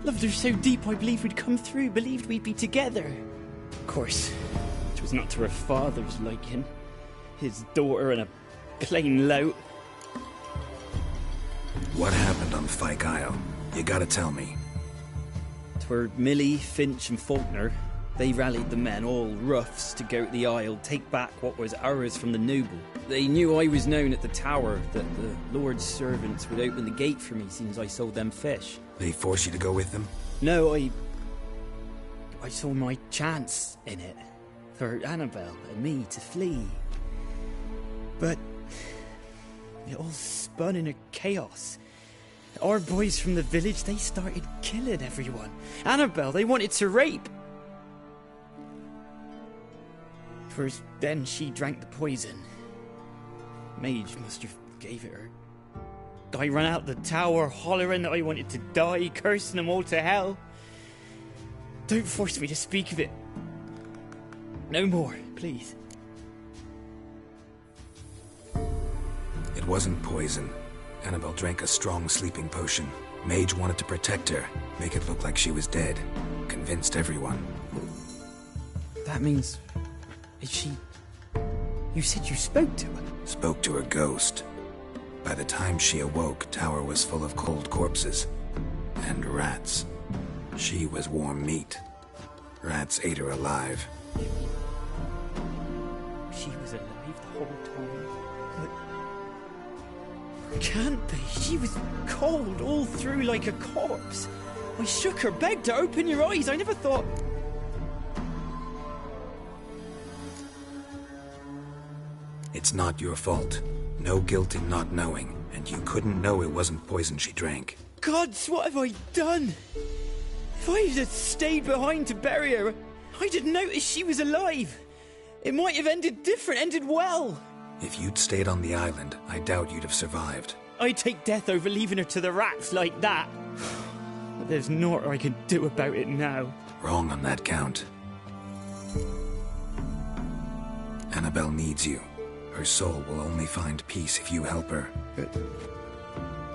Loved her so deep I believed we'd come through, believed we'd be together. Of course, it was not to her father's liking. His daughter and a plain lout. What happened on Fyke Isle? You gotta tell me. 'Twere Millie, Finch and Faulkner. They rallied the men, all roughs, to go to the Isle, take back what was ours from the noble. They knew I was known at the tower, that the Lord's servants would open the gate for me since I sold them fish. They forced you to go with them? No, I saw my chance in it. For Annabelle and me to flee. But it all spun in a chaos. Our boys from the village, they started killing everyone. Annabelle, they wanted to rape. First, then she drank the poison. Mage must have gave it her. I ran out the tower, hollering that I wanted to die, cursing them all to hell. Don't force me to speak of it. No more, please. It wasn't poison. Annabelle drank a strong sleeping potion. Mage wanted to protect her, make it look like she was dead. Convinced everyone. That means... Is she... You said you spoke to her? Spoke to her ghost. By the time she awoke, tower was full of cold corpses. And rats. She was warm meat. Rats ate her alive. She was alive the whole time? But... Can't be. She was cold all through like a corpse. I shook her, begged her, open your eyes. I never thought... It's not your fault. No guilt in not knowing, and you couldn't know it wasn't poison she drank. Gods, what have I done? If I had stayed behind to bury her, I'd have noticed she was alive. It might have ended different, ended well. If you'd stayed on the island, I doubt you'd have survived. I'd take death over leaving her to the rats like that. But there's naught I can do about it now. Wrong on that count. Annabelle needs you. Her soul will only find peace if you help her. But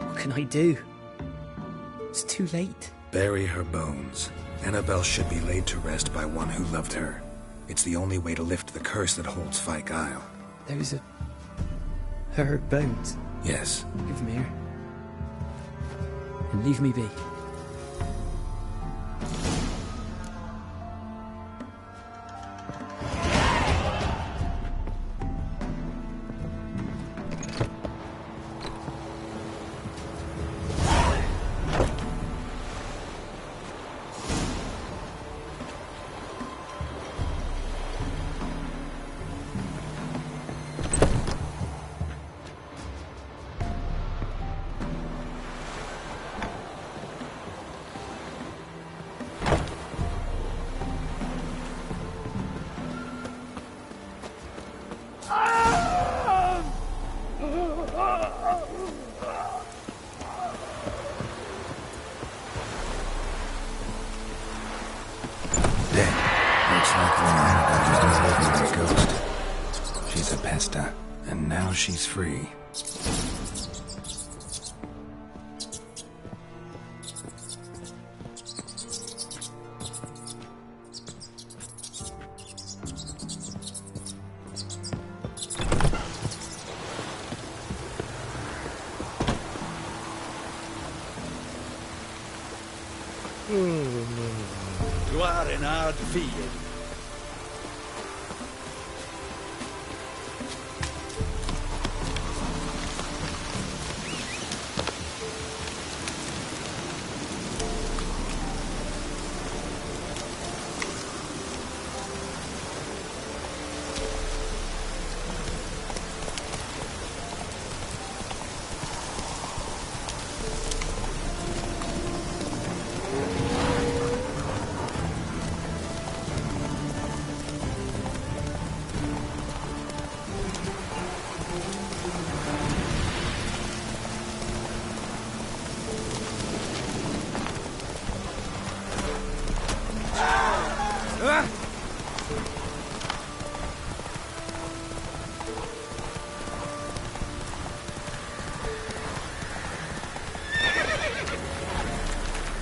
what can I do? It's too late. Bury her bones. Annabelle should be laid to rest by one who loved her. It's the only way to lift the curse that holds Fyke Isle. Those are... her bones? Yes. Give me her. And leave me be. She's a pesta, and now she's free. You are in hard field.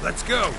Let's go.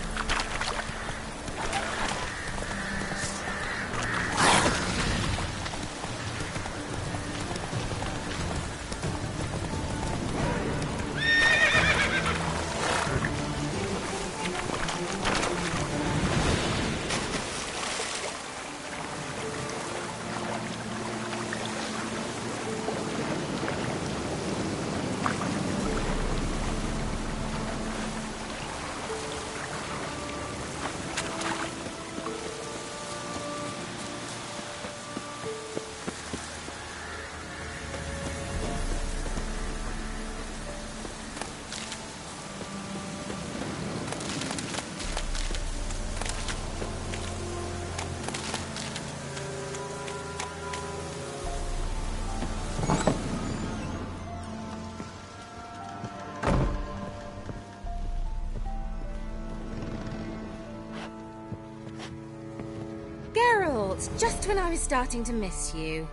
Geralt, just when I was starting to miss you.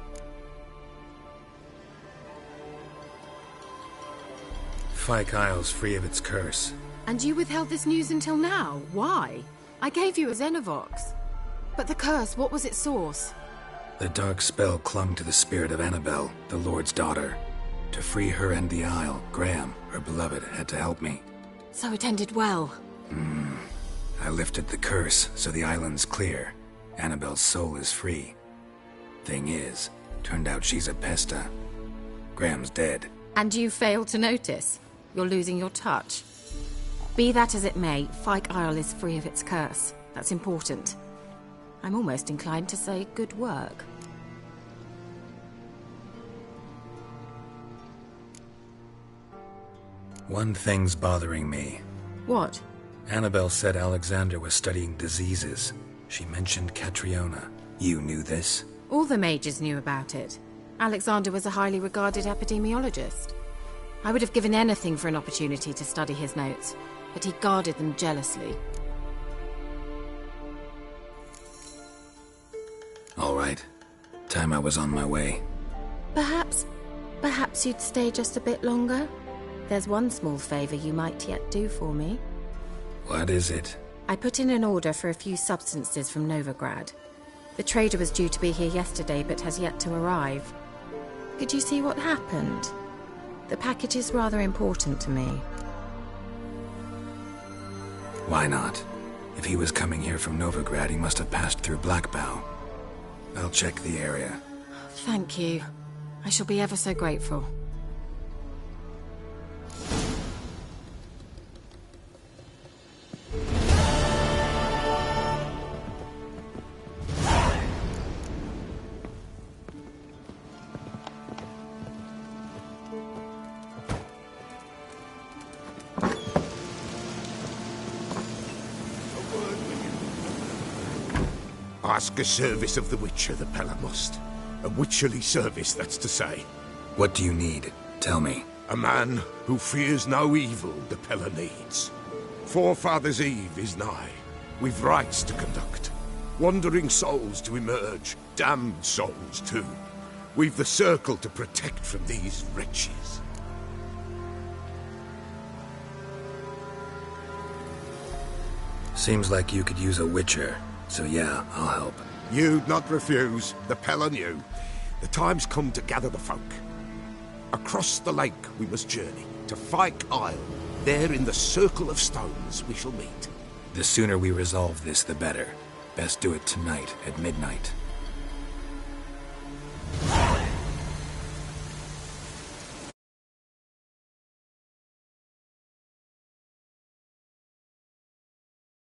Fyke Isle's free of its curse. And you withheld this news until now? Why? I gave you a Xenovox. But the curse, what was its source? The dark spell clung to the spirit of Annabelle, the Lord's daughter. To free her and the Isle, Graham, her beloved, had to help me. So it ended well. I lifted the curse, so the island's clear. Annabelle's soul is free. Thing is, turned out she's a pesta. Graham's dead. And you failed to notice? You're losing your touch. Be that as it may, Fyke Isle is free of its curse. That's important. I'm almost inclined to say good work. One thing's bothering me. What? Annabelle said Alexander was studying diseases. She mentioned Catriona. You knew this? All the mages knew about it. Alexander was a highly regarded epidemiologist. I would have given anything for an opportunity to study his notes, but he guarded them jealously. All right. Time I was on my way. Perhaps you'd stay just a bit longer? There's one small favor you might yet do for me. What is it? I put in an order for a few substances from Novigrad. The trader was due to be here yesterday, but has yet to arrive. Could you see what happened? The package is rather important to me. Why not? If he was coming here from Novigrad, he must have passed through Blackbow. I'll check the area. Thank you. I shall be ever so grateful. Ask a service of the Witcher, the Pella must. A witcherly service, that's to say. What do you need? Tell me. A man who fears no evil the Pella needs. Forefathers' Eve is nigh. We've rites to conduct. Wandering souls to emerge. Damned souls, too. We've the circle to protect from these wretches. Seems like you could use a witcher. So yeah, I'll help. You'd not refuse. The Pella knew. The time's come to gather the folk. Across the lake we must journey, to Fyke Isle. There in the circle of stones we shall meet. The sooner we resolve this, the better. Best do it tonight, at midnight.